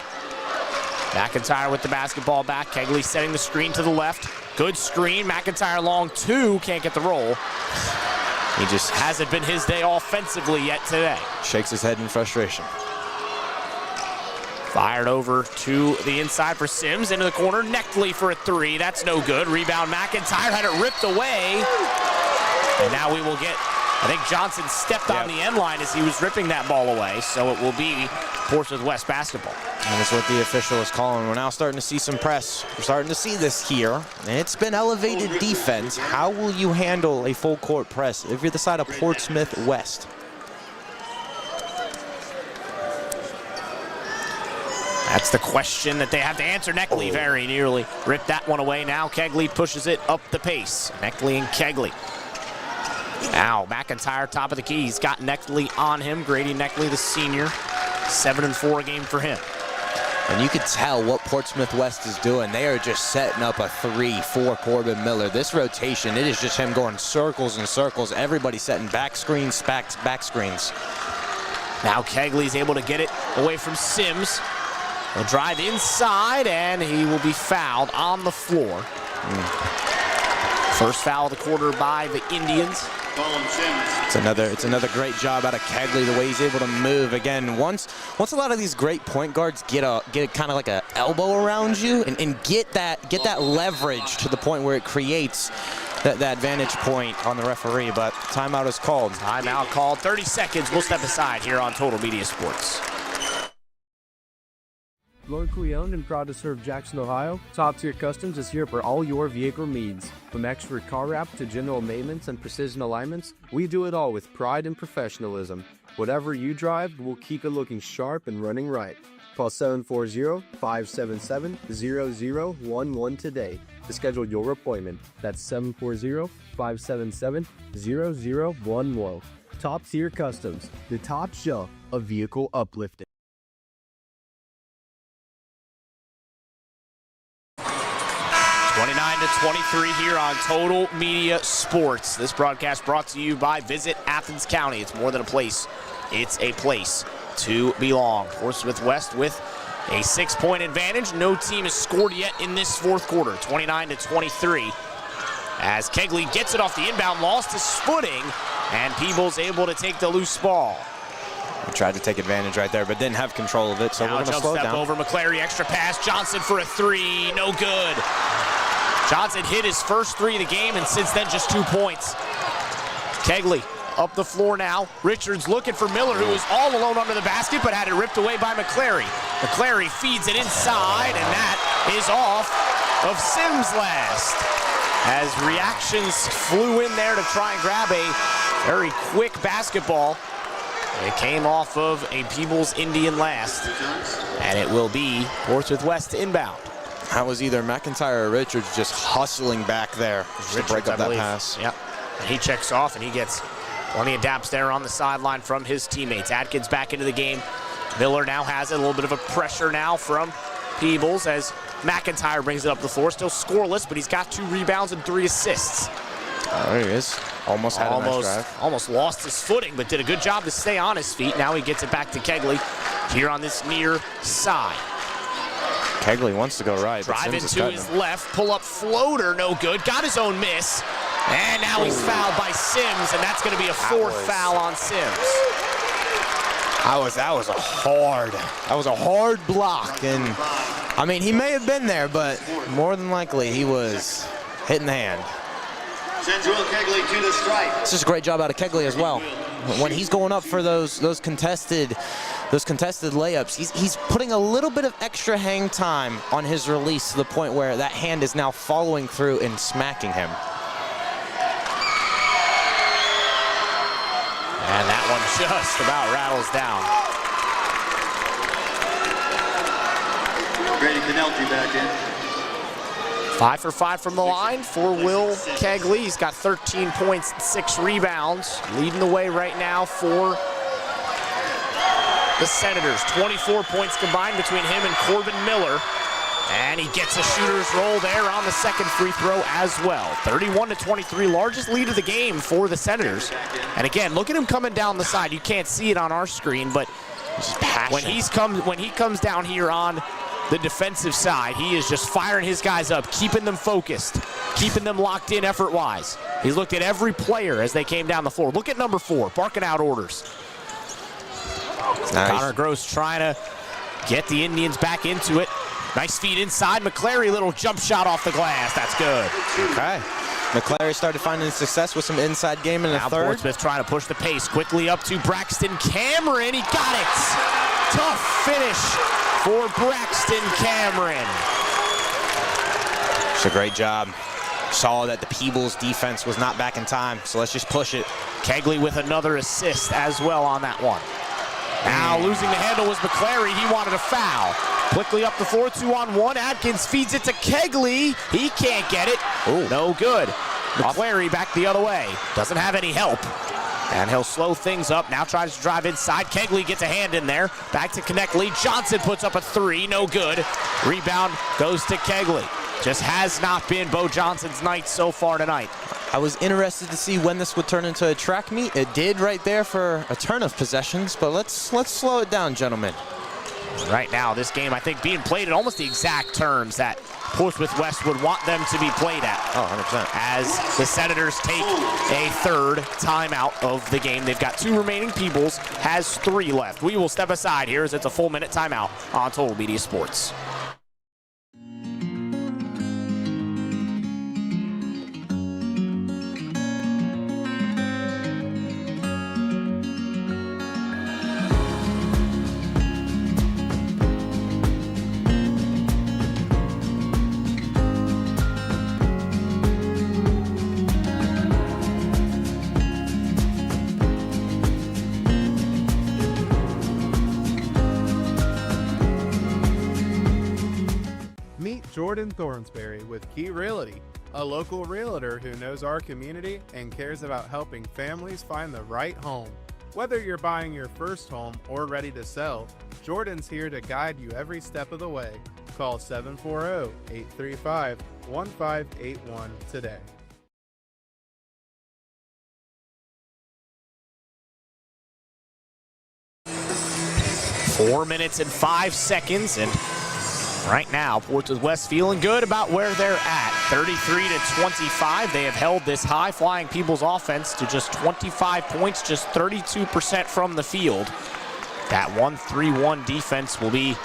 McIntyre with the basketball back. Kegley setting the screen to the left. Good screen. McIntyre long two. Can't get the roll. He just hasn't been his day offensively yet today. Shakes his head in frustration. Fired over to the inside for Sims. Into the corner. Neckley for a three. That's no good. Rebound McIntyre had it ripped away. And now we will get, I think Johnson stepped on the end line as he was ripping that ball away. So it will be Portsmouth West basketball. And that's what the official is calling. We're now starting to see some press. We're starting to see this here. It's been elevated defense. How will you handle a full court press if you're the side of Portsmouth West? That's the question that they have to answer. Neckley very nearly ripped that one away. Now Kegley pushes it up the pace. Neckley and Kegley. Now McIntyre top of the key. He's got Neckley on him. Grady Neckley, the senior. 7-4 game for him. And you could tell what Portsmouth West is doing. They are just setting up a 3 for Corbin Miller. This rotation, it is just him going circles and circles. Everybody setting back screens, back screens. Now Kegley's able to get it away from Sims. He'll drive inside, and he will be fouled on the floor. First foul of the quarter by the Indians. It's another great job out of Kegley, the way he's able to move. Again, once a lot of these great point guards get kind of like an elbow around you and get that leverage to the point where it creates that vantage point on the referee. But timeout is called. Timeout called. 30 seconds. We'll step aside here on Total Media Sports. Locally owned and proud to serve Jackson, Ohio, Top Tier Customs is here for all your vehicle needs. From expert car wrap to general maintenance and precision alignments, we do it all with pride and professionalism. Whatever you drive, we'll keep it looking sharp and running right. Call 740-577-0011 today to schedule your appointment. That's 740-577-0011. Top Tier Customs, the top shelf of vehicle uplifting. 29-23 here on Total Media Sports. This broadcast brought to you by Visit Athens County. It's more than a place. It's a place to belong. Portsmouth West with a 6-point advantage. No team has scored yet in this fourth quarter. 29-23. As Kegley gets it off the inbound, lost his footing, and Peebles able to take the loose ball. He tried to take advantage right there, but didn't have control of it, so now we're going to slow jump down. step over McClary, extra pass. Johnson for a three, no good. Johnson hit his first three of the game, and since then just 2 points. Kegley up the floor now. Richards looking for Miller, who was all alone under the basket, but had it ripped away by McClary. McClary feeds it inside, and that is off of Sims last. As reactions flew in there to try and grab a very quick basketball. It came off of a Peebles Indian last, and it will be Portsmouth West inbound. That was either McIntyre or Richards just hustling back there to break up that pass. Yep, and he checks off, and he gets plenty of daps there on the sideline from his teammates. Atkins back into the game. Miller now has it. A little bit of a pressure now from Peebles as McIntyre brings it up the floor. Still scoreless, but he's got 2 rebounds and 3 assists. Oh, there he is. Almost had a nice drive. Almost lost his footing, but did a good job to stay on his feet. Now he gets it back to Kegley here on this near side. Kegley wants to go right. Drive into his left, pull up floater, no good. Got his own miss. And now he's fouled by Sims, and that's going to be a 4th foul on Sims. That was a hard block, and I mean, he may have been there, but more than likely he was hitting the hand. Sends Will Kegley to the stripe. It's just a great job out of Kegley as well. When he's going up for those contested layups, he's putting a little bit of extra hang time on his release to the point where that hand is now following through and smacking him. And that one just about rattles down. Grady Canelti back in. 5 for 5 from the line for Will Kegley. He's got 13 points and 6 rebounds. Leading the way right now for the Senators. 24 points combined between him and Corbin Miller. And he gets a shooter's roll there on the second free throw as well. 31-23, largest lead of the game for the Senators. And again, look at him coming down the side. You can't see it on our screen, but when he comes down here on the defensive side, he is just firing his guys up, keeping them focused, keeping them locked in effort-wise. He's looked at every player as they came down the floor. Look at number 4, barking out orders. Nice. Connor Gross trying to get the Indians back into it. Nice feed inside. McClary, little jump shot off the glass. That's good. Okay. McClary started finding success with some inside game in the third. Portsmouth trying to push the pace quickly up to Braxton Cameron. He got it. Tough finish for Braxton Cameron. It's a great job. Saw that the Peebles defense was not back in time, so let's just push it. Kegley with another assist as well on that one. Now losing the handle was McClary. He wanted a foul. Quickly up the floor, 2-on-1. Atkins feeds it to Kegley. He can't get it. Ooh. No good. McClary back the other way. Doesn't have any help. And he'll slow things up. Now tries to drive inside. Kegley gets a hand in there. Back to connect. Lee Johnson puts up a 3. No good. Rebound goes to Kegley. Just has not been Bo Johnson's night so far tonight. I was interested to see when this would turn into a track meet. It did right there for a turn of possessions, but let's slow it down, gentlemen. Right now, this game, I think, being played at almost the exact terms that Portsmouth West would want them to be played at. Oh, 100%. As the Senators take a third timeout of the game. They've got 2 remaining. Peebles has 3 left. We will step aside here as it's a full minute timeout on Total Media Sports. Jordan Thornsberry with Key Realty, a local realtor who knows our community and cares about helping families find the right home. Whether you're buying your first home or ready to sell, Jordan's here to guide you every step of the way. Call 740-835-1581 today. Four minutes and 5 seconds, and right now, Portsmouth West feeling good about where they're at. 33-25. They have held this high flying Peebles offense to just 25 points, just 32% from the field. That 1-3-1 defense will be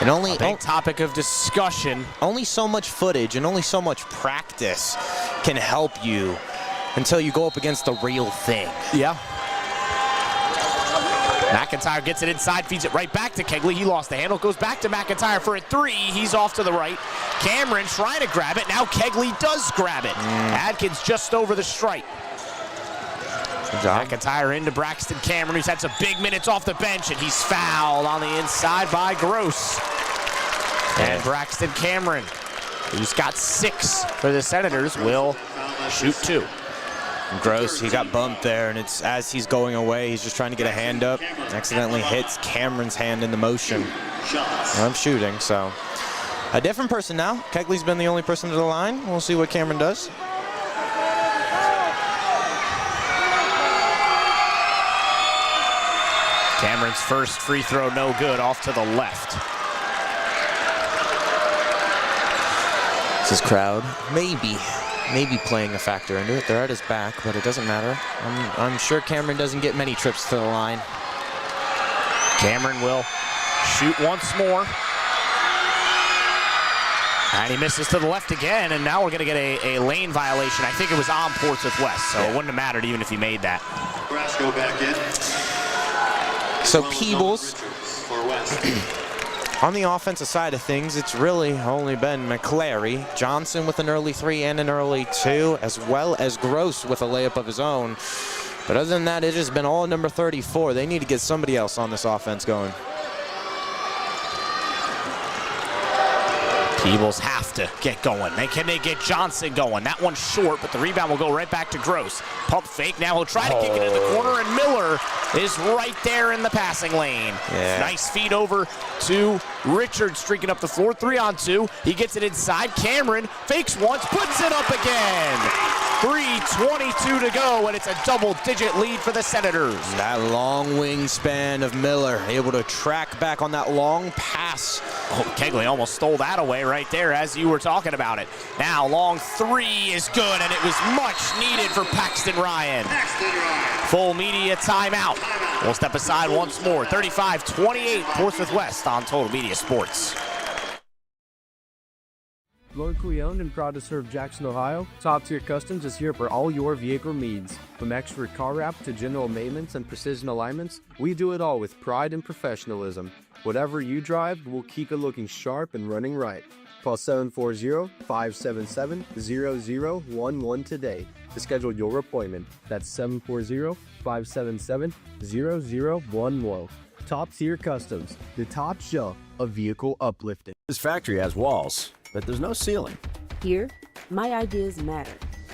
a big topic of discussion. Only so much footage and only so much practice can help you until you go up against the real thing. Yeah. McIntyre gets it inside, feeds it right back to Kegley. He lost the handle, goes back to McIntyre for a 3. He's off to the right. Cameron trying to grab it. Now Kegley does grab it. Adkins just over the stripe. Good job. McIntyre into Braxton Cameron, who's had some big minutes off the bench, and he's fouled on the inside by Gross. And Braxton Cameron, who's got 6 for the Senators, will shoot 2. Gross, he got bumped there, and it's as he's going away, he's just trying to get a hand up, accidentally hits Cameron's hand into motion. I'm shooting, so a different person now. Kegley's been the only person to the line. We'll see what Cameron does. Cameron's first free throw no good, off to the left. This crowd maybe playing a factor into it. They're at his back, but it doesn't matter. I'm sure Cameron doesn't get many trips to the line. Cameron will shoot once more. And he misses to the left again, and now we're going to get a lane violation. I think it was on Portsmouth West, so it wouldn't have mattered even if he made that. Brasco back in. So Peebles, on the offensive side of things, it's really only been McClary, Johnson with an early 3 and an early 2, as well as Gross with a layup of his own. But other than that, it has been all number 34. They need to get somebody else on this offense going. Peebles have to get going. Can they get Johnson going? That one's short, but the rebound will go right back to Gross. Pump fake. Now he'll try to kick it in the corner, and Miller is right there in the passing lane. Yeah. Nice feed over to Richard, streaking up the floor. 3-on-2. He gets it inside. Cameron fakes once, puts it up again. 3:22 to go, and it's a double-digit lead for the Senators. That long wingspan of Miller, able to track back on that long pass. Oh, Kegley almost stole that away right there as you were talking about it. Now, long 3 is good, and it was much needed for Paxton Ryan. Full media timeout. We'll step aside once more. 35-28, Portsmouth West on Total Media Sports. Locally owned and proud to serve Jackson, Ohio, Top Tier Customs is here for all your vehicle needs. From expert car wrap to general maintenance and precision alignments, we do it all with pride and professionalism. Whatever you drive, we'll keep it looking sharp and running right. Call 740-577-0011 today to schedule your appointment. That's 740-577-0011. Top Tier Customs, the top shelf of vehicle uplifting. This factory has walls, but there's no ceiling. Here, my ideas matter.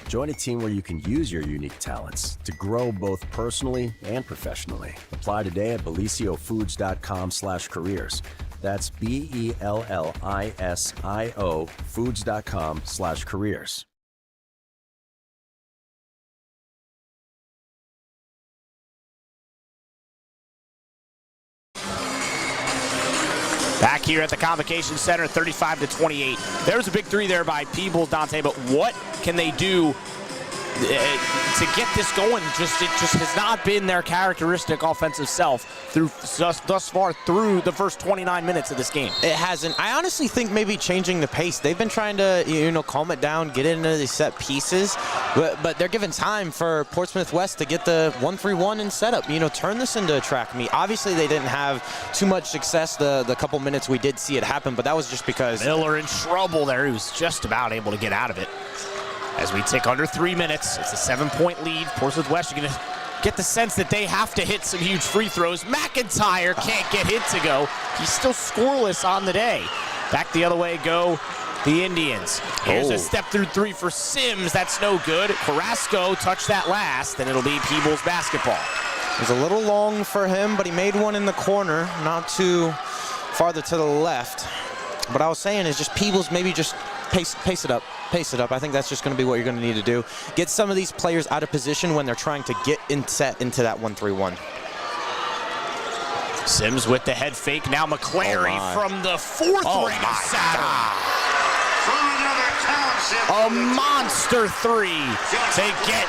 Join a team where you can use your unique talents to grow both personally and professionally. Apply today at belisiofoods.com/careers. That's BELLISIO foods.com/careers. Back here at the Convocation Center, 35-28. There's a big 3 there by Peebles, Dante, but what can they do to get this going? It just has not been their characteristic offensive self thus far through the first 29 minutes of this game. It hasn't. I honestly think maybe changing the pace. They've been trying to, calm it down, get into these set pieces, but they're giving time for Portsmouth West to get the 1-3-1 and setup. Turn this into a track meet. Obviously, they didn't have too much success the couple minutes we did see it happen, but that was just because Miller in trouble there. He was just about able to get out of it. As we tick under 3 minutes, it's a 7-point lead. Portsmouth West are going to get the sense that they have to hit some huge free throws. McIntyre can't get hit to go. He's still scoreless on the day. Back the other way go the Indians. Here's a step through 3 for Sims. That's no good. Carrasco touched that last, and it'll be Peebles basketball. it was a little long for him, but he made one in the corner, not too farther to the left. What I was saying is just Peebles maybe just pace it up. Pace it up. I think that's just going to be what you're going to need to do. Get some of these players out of position when they're trying to get set into that 1-3-1. Sims with the head fake. Now McClary from the fourth ring of Saturn. A monster 3 to get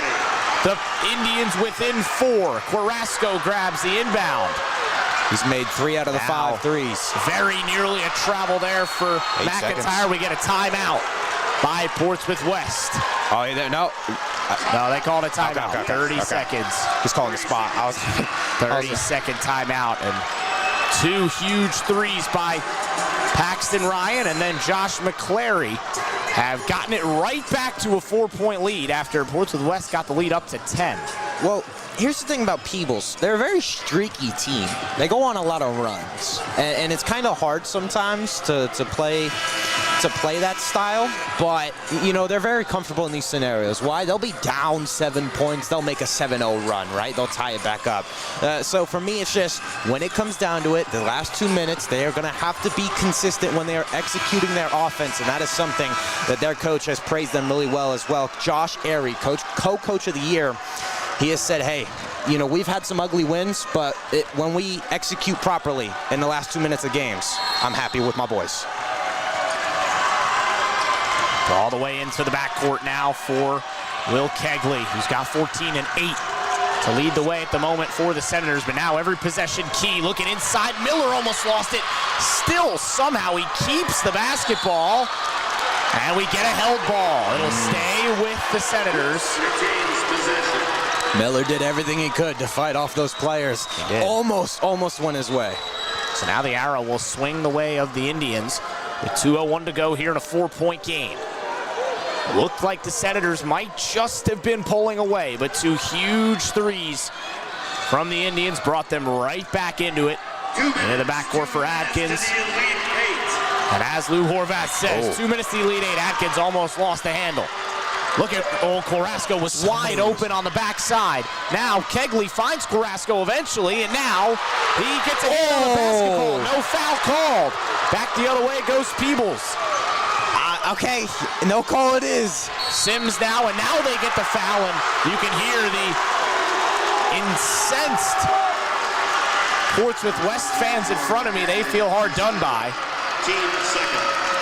the Indians within 4. Carrasco grabs the inbound. He's made 3 out of the 5 threes. Very nearly a travel there for McIntyre. We get a timeout by Portsmouth West. Oh, no. No, they called a timeout. 30 seconds. He's calling the spot. 30-second timeout, and 2 huge threes by Paxton Ryan, and then Josh McClary have gotten it right back to a 4-point lead after Portsmouth West got the lead up to 10. Well, here's the thing about Peebles. They're a very streaky team. They go on a lot of runs, and it's kind of hard sometimes to play that style, but they're very comfortable in these scenarios. Why? They'll be down 7 points, they'll make a 7-0 run, right? They'll tie it back up. So for me, it's just when it comes down to it, the last 2 minutes, they are going to have to be consistent when they are executing their offense, and that is something that their coach has praised them really well as well. Josh Airy, co-coach of the year, he has said, hey, we've had some ugly wins, but when we execute properly in the last 2 minutes of games, I'm happy with my boys. All the way into the backcourt now for Will Kegley, who's got 14 and 8 to lead the way at the moment for the Senators. But now every possession key. Looking inside, Miller almost lost it. Still, somehow he keeps the basketball. And we get a held ball. It'll stay with the Senators. Miller did everything he could to fight off those players. Almost went his way. So now the arrow will swing the way of the Indians with 2:01 to go here in a 4-point game. Looked like the Senators might just have been pulling away, but 2 huge threes from the Indians brought them right back into it. Into the backcourt for Adkins. And as Lou Horvath says, 2 minutes to the lead 8. Adkins almost lost the handle. Look at Carrasco was wide open on the backside. Now Kegley finds Carrasco eventually, and now he gets a hit on the basketball. No foul called. Back the other way goes Peebles. Okay, no call it is. Sims now, and now they get the foul, and you can hear the incensed Portsmouth West fans in front of me. They feel hard done by.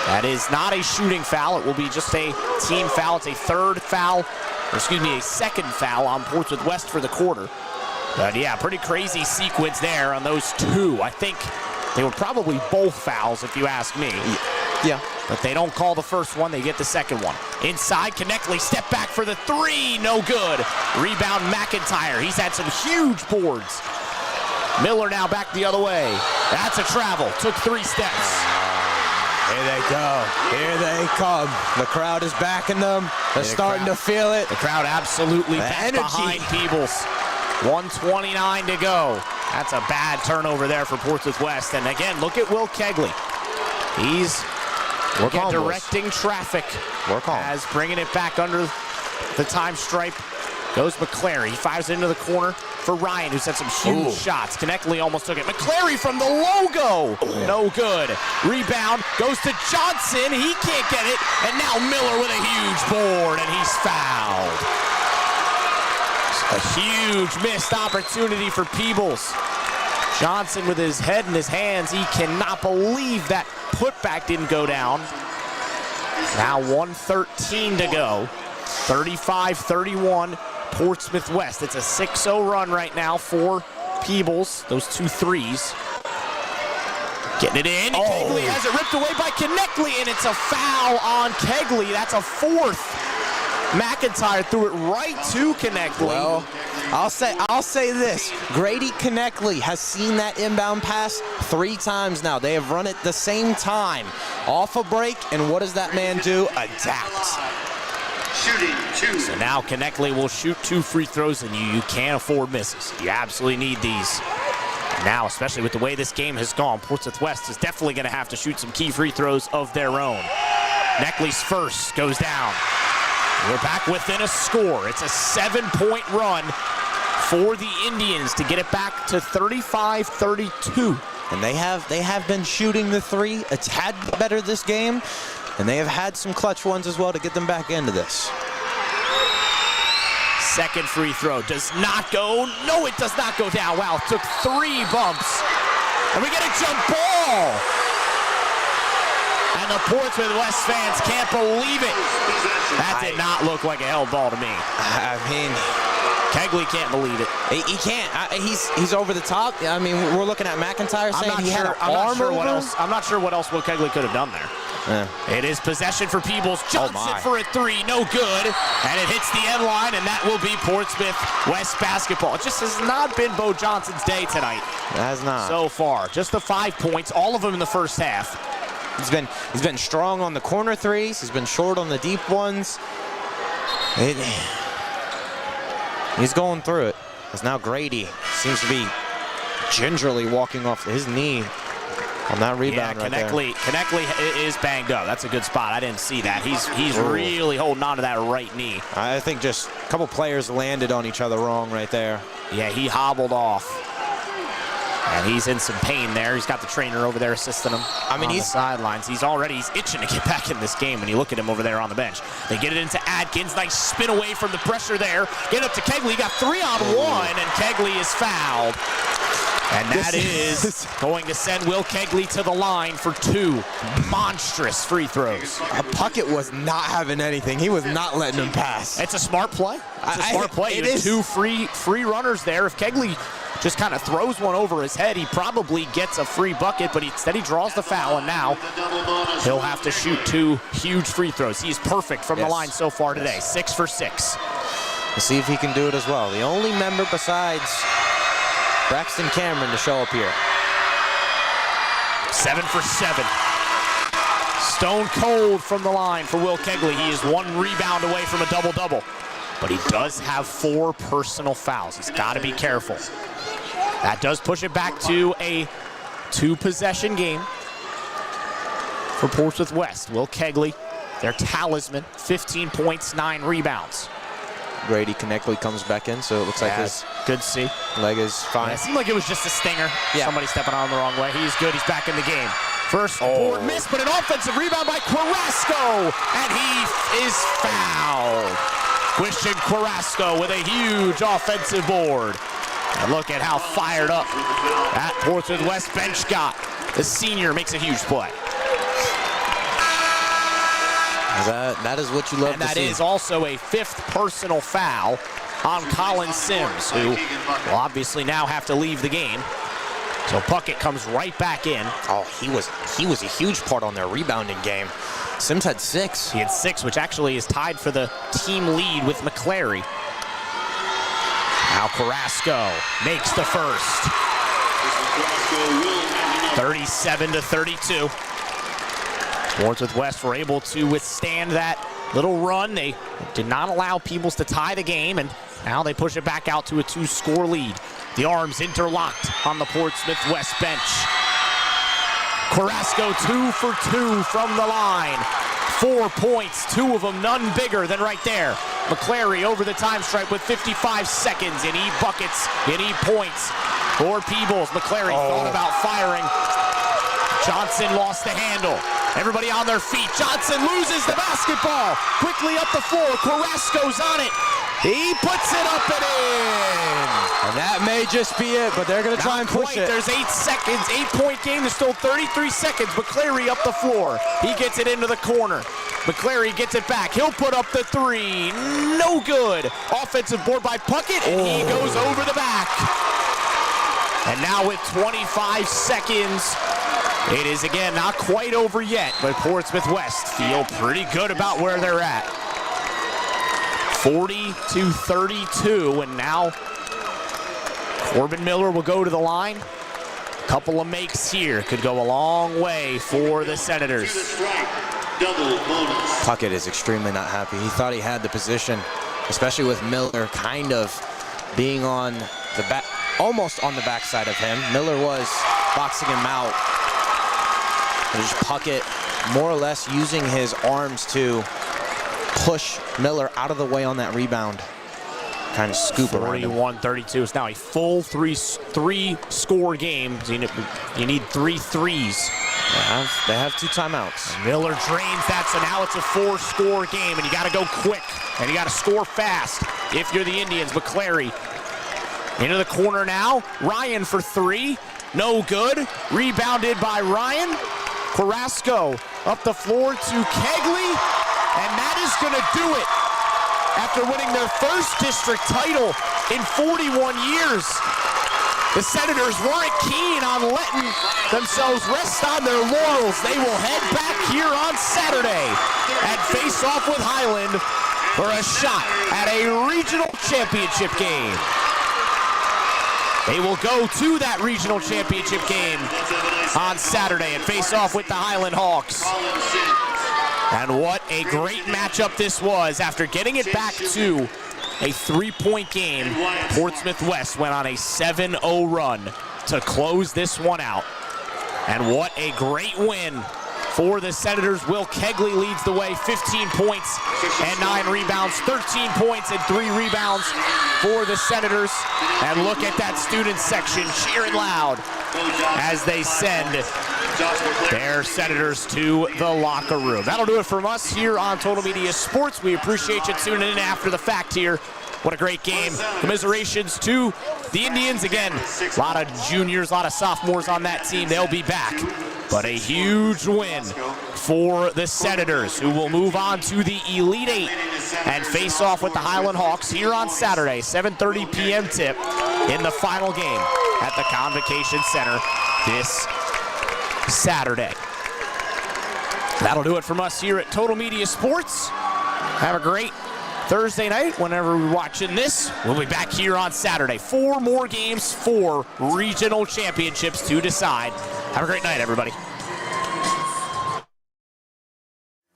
That is not a shooting foul. It will be just a team foul. It's a a second foul on Portsmouth West for the quarter. But yeah, pretty crazy sequence there on those 2. I think they were probably both fouls if you ask me. Yeah. But they don't call the first one, they get the second one. Inside, Konechny, step back for the 3, no good. Rebound, McIntyre, he's had some huge boards. Miller now back the other way. That's a travel, took 3 steps. Here they go. Here they come. The crowd is backing them. They're starting to feel it. The crowd absolutely back behind Peebles. 1:29 to go. That's a bad turnover there for Portsmouth West. And again, look at Will Kegley. He's directing traffic. As bringing it back under the time stripe goes McClary. He fires it into the corner for Ryan, who's had some huge shots. Konechny almost took it. McClary from the logo. No good. Rebound goes to Johnson. He can't get it. And now Miller with a huge board, and he's fouled. A huge missed opportunity for Peebles. Johnson with his head in his hands. He cannot believe that putback didn't go down. Now 1:13 to go. 35-31. Portsmouth West. It's a 6-0 run right now for Peebles. Those 2 threes. Getting it in. Kegley has it ripped away by Konechny, and it's a foul on Kegley. That's a 4th. McIntyre threw it right to Konechny. Well, I'll say this. Grady Konechny has seen that inbound pass 3 times now. They have run it the same time. Off a break, and what does that man do? Adapt. Shooting 2. So now Konechny will shoot 2 free throws, and you can't afford misses. You absolutely need these. Now, especially with the way this game has gone, Portsmouth West is definitely going to have to shoot some key free throws of their own. Konechny's first goes down. We're back within a score. It's a 7-point run for the Indians to get it back to 35-32. And they have been shooting the 3 a tad better this game. And they have had some clutch ones as well to get them back into this. Second free throw does not go. No, it does not go down. Wow, it took 3 bumps. And we get a jump ball. And the Portsmouth West fans can't believe it. That did not look like a held ball to me. I mean, Kegley can't believe it. He can't. He's over the top. I mean, we're looking at McIntyre saying he had an arm over him. I'm not sure what else Will Kegley could have done there. Yeah. It is possession for Peebles. Johnson for a 3, no good. And it hits the end line, and that will be Portsmouth West basketball. It just has not been Bo Johnson's day tonight. It has not. So far. Just the 5 points, all of them in the first half. He's been strong on the corner 3s. He's been short on the deep ones. He's going through it. As now Grady seems to be gingerly walking off his knee on that rebound right there. Konechny is banged up. That's a good spot. I didn't see that. He's really holding on to that right knee. I think just a couple players landed on each other wrong right there. Yeah, he hobbled off. And he's in some pain there. He's got the trainer over there assisting him. I mean, he's on the sidelines. He's itching to get back in this game when you look at him over there on the bench. They get it into Adkins. Nice spin away from the pressure there. Get up to Kegley. Got 3-on-1, and Kegley is fouled. And that is going to send Will Kegley to the line for 2 monstrous free throws. Puckett was not having anything. He was not letting him pass. It's a smart play. It's a smart play. You have 2 free runners there. If Kegley just kind of throws one over his head. He probably gets a free bucket, but instead he draws the foul, and now he'll have to shoot 2 huge free throws. He's perfect from the line so far today, 6 for 6. Let's see if he can do it as well. The only member besides Braxton Cameron to show up here. 7 for 7. Stone cold from the line for Will Kegley. He is 1 rebound away from a double-double. But he does have 4 personal fouls. He's got to be careful. That does push it back to a 2-possession game for Portsmouth West. Will Kegley, their talisman, 15 points, 9 rebounds. Grady Konechly comes back in, so it looks like his good to see. leg is fine. It seemed like it was just a stinger. Somebody stepping on the wrong way. He's good. He's back in the game. First board miss, but an offensive rebound by Carrasco, and he is fouled. Christian Carrasco with a huge offensive board. And look at how fired up that Portsmouth West bench got. The senior makes a huge play. That is what you love to see. And that is also a 5th personal foul on Colin Sims, who will obviously now have to leave the game. So Puckett comes right back in. Oh, he was a huge part on their rebounding game. Sims had 6. He had 6, which actually is tied for the team lead with McClary. Now Carrasco makes the first. 37-32. Portsmouth West were able to withstand that little run. They did not allow Peebles to tie the game, and now they push it back out to a 2-score lead. The arms interlocked on the Portsmouth West bench. Carrasco 2 for 2 from the line. 4 points, 2 of them none bigger than right there. McClary over the time stripe with 55 seconds. You need buckets, you need points for Peebles. McClary thought about firing. Johnson lost the handle. Everybody on their feet. Johnson loses the basketball. Quickly up the floor. Carrasco's on it. He puts it up and in. And that may just be it, but they're going to try and push it. There's 8 seconds, 8-point game. There's still 33 seconds. McClary up the floor. He gets it into the corner. McClary gets it back. He'll put up the 3. No good. Offensive board by Puckett, and he goes over the back. And now with 25 seconds, it is again not quite over yet, but Portsmouth West feel pretty good about where they're at. 40-32, and now Corbin Miller will go to the line. A couple of makes here could go a long way for the Senators. Puckett is extremely not happy. He thought he had the position, especially with Miller kind of being on the back, almost on the backside of him. Miller was boxing him out. There's Puckett more or less using his arms to push Miller out of the way on that rebound. Kind of scoop around him. 41-32. It's now a full three-score game. You need 3 threes. They have 2 timeouts. Miller drains that, so now it's a 4-score game, and you got to go quick, and you got to score fast if you're the Indians. McClary into the corner now. Ryan for 3. No good. Rebounded by Ryan. Carrasco up the floor to Kegley, and that is going to do it. After winning their first district title in 41 years, the Senators weren't keen on letting themselves rest on their laurels. They will head back here on Saturday and face off with Highland for a shot at a regional championship game. They will go to that regional championship game on Saturday and face off with the Highland Hawks. And what a great matchup this was. After getting it back to a 3-point game, Portsmouth West went on a 7-0 run to close this one out. And what a great win for the Senators. Will Kegley leads the way, 15 points and 9 rebounds, 13 points and 3 rebounds for the Senators. And look at that student section cheering loud as they send their Senators to the locker room. That'll do it from us here on Total Media Sports. We appreciate you tuning in after the fact here. What a great game. Commiserations to the Indians. Again, a lot of juniors, a lot of sophomores on that team. They'll be back. But a huge win for the Senators, who will move on to the Elite Eight and face off with the Highland Hawks here on Saturday, 7:30 p.m. tip in the final game at the Convocation Center this Saturday. That'll do it from us here at Total Media Sports. Have a great Thursday night whenever we're watching this. We'll be back here on Saturday. 4 more games, 4 regional championships to decide. Have a great night, everybody.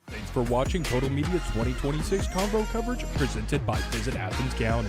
Thanks for watching Total Media 2026 Convo coverage presented by Visit Athens County.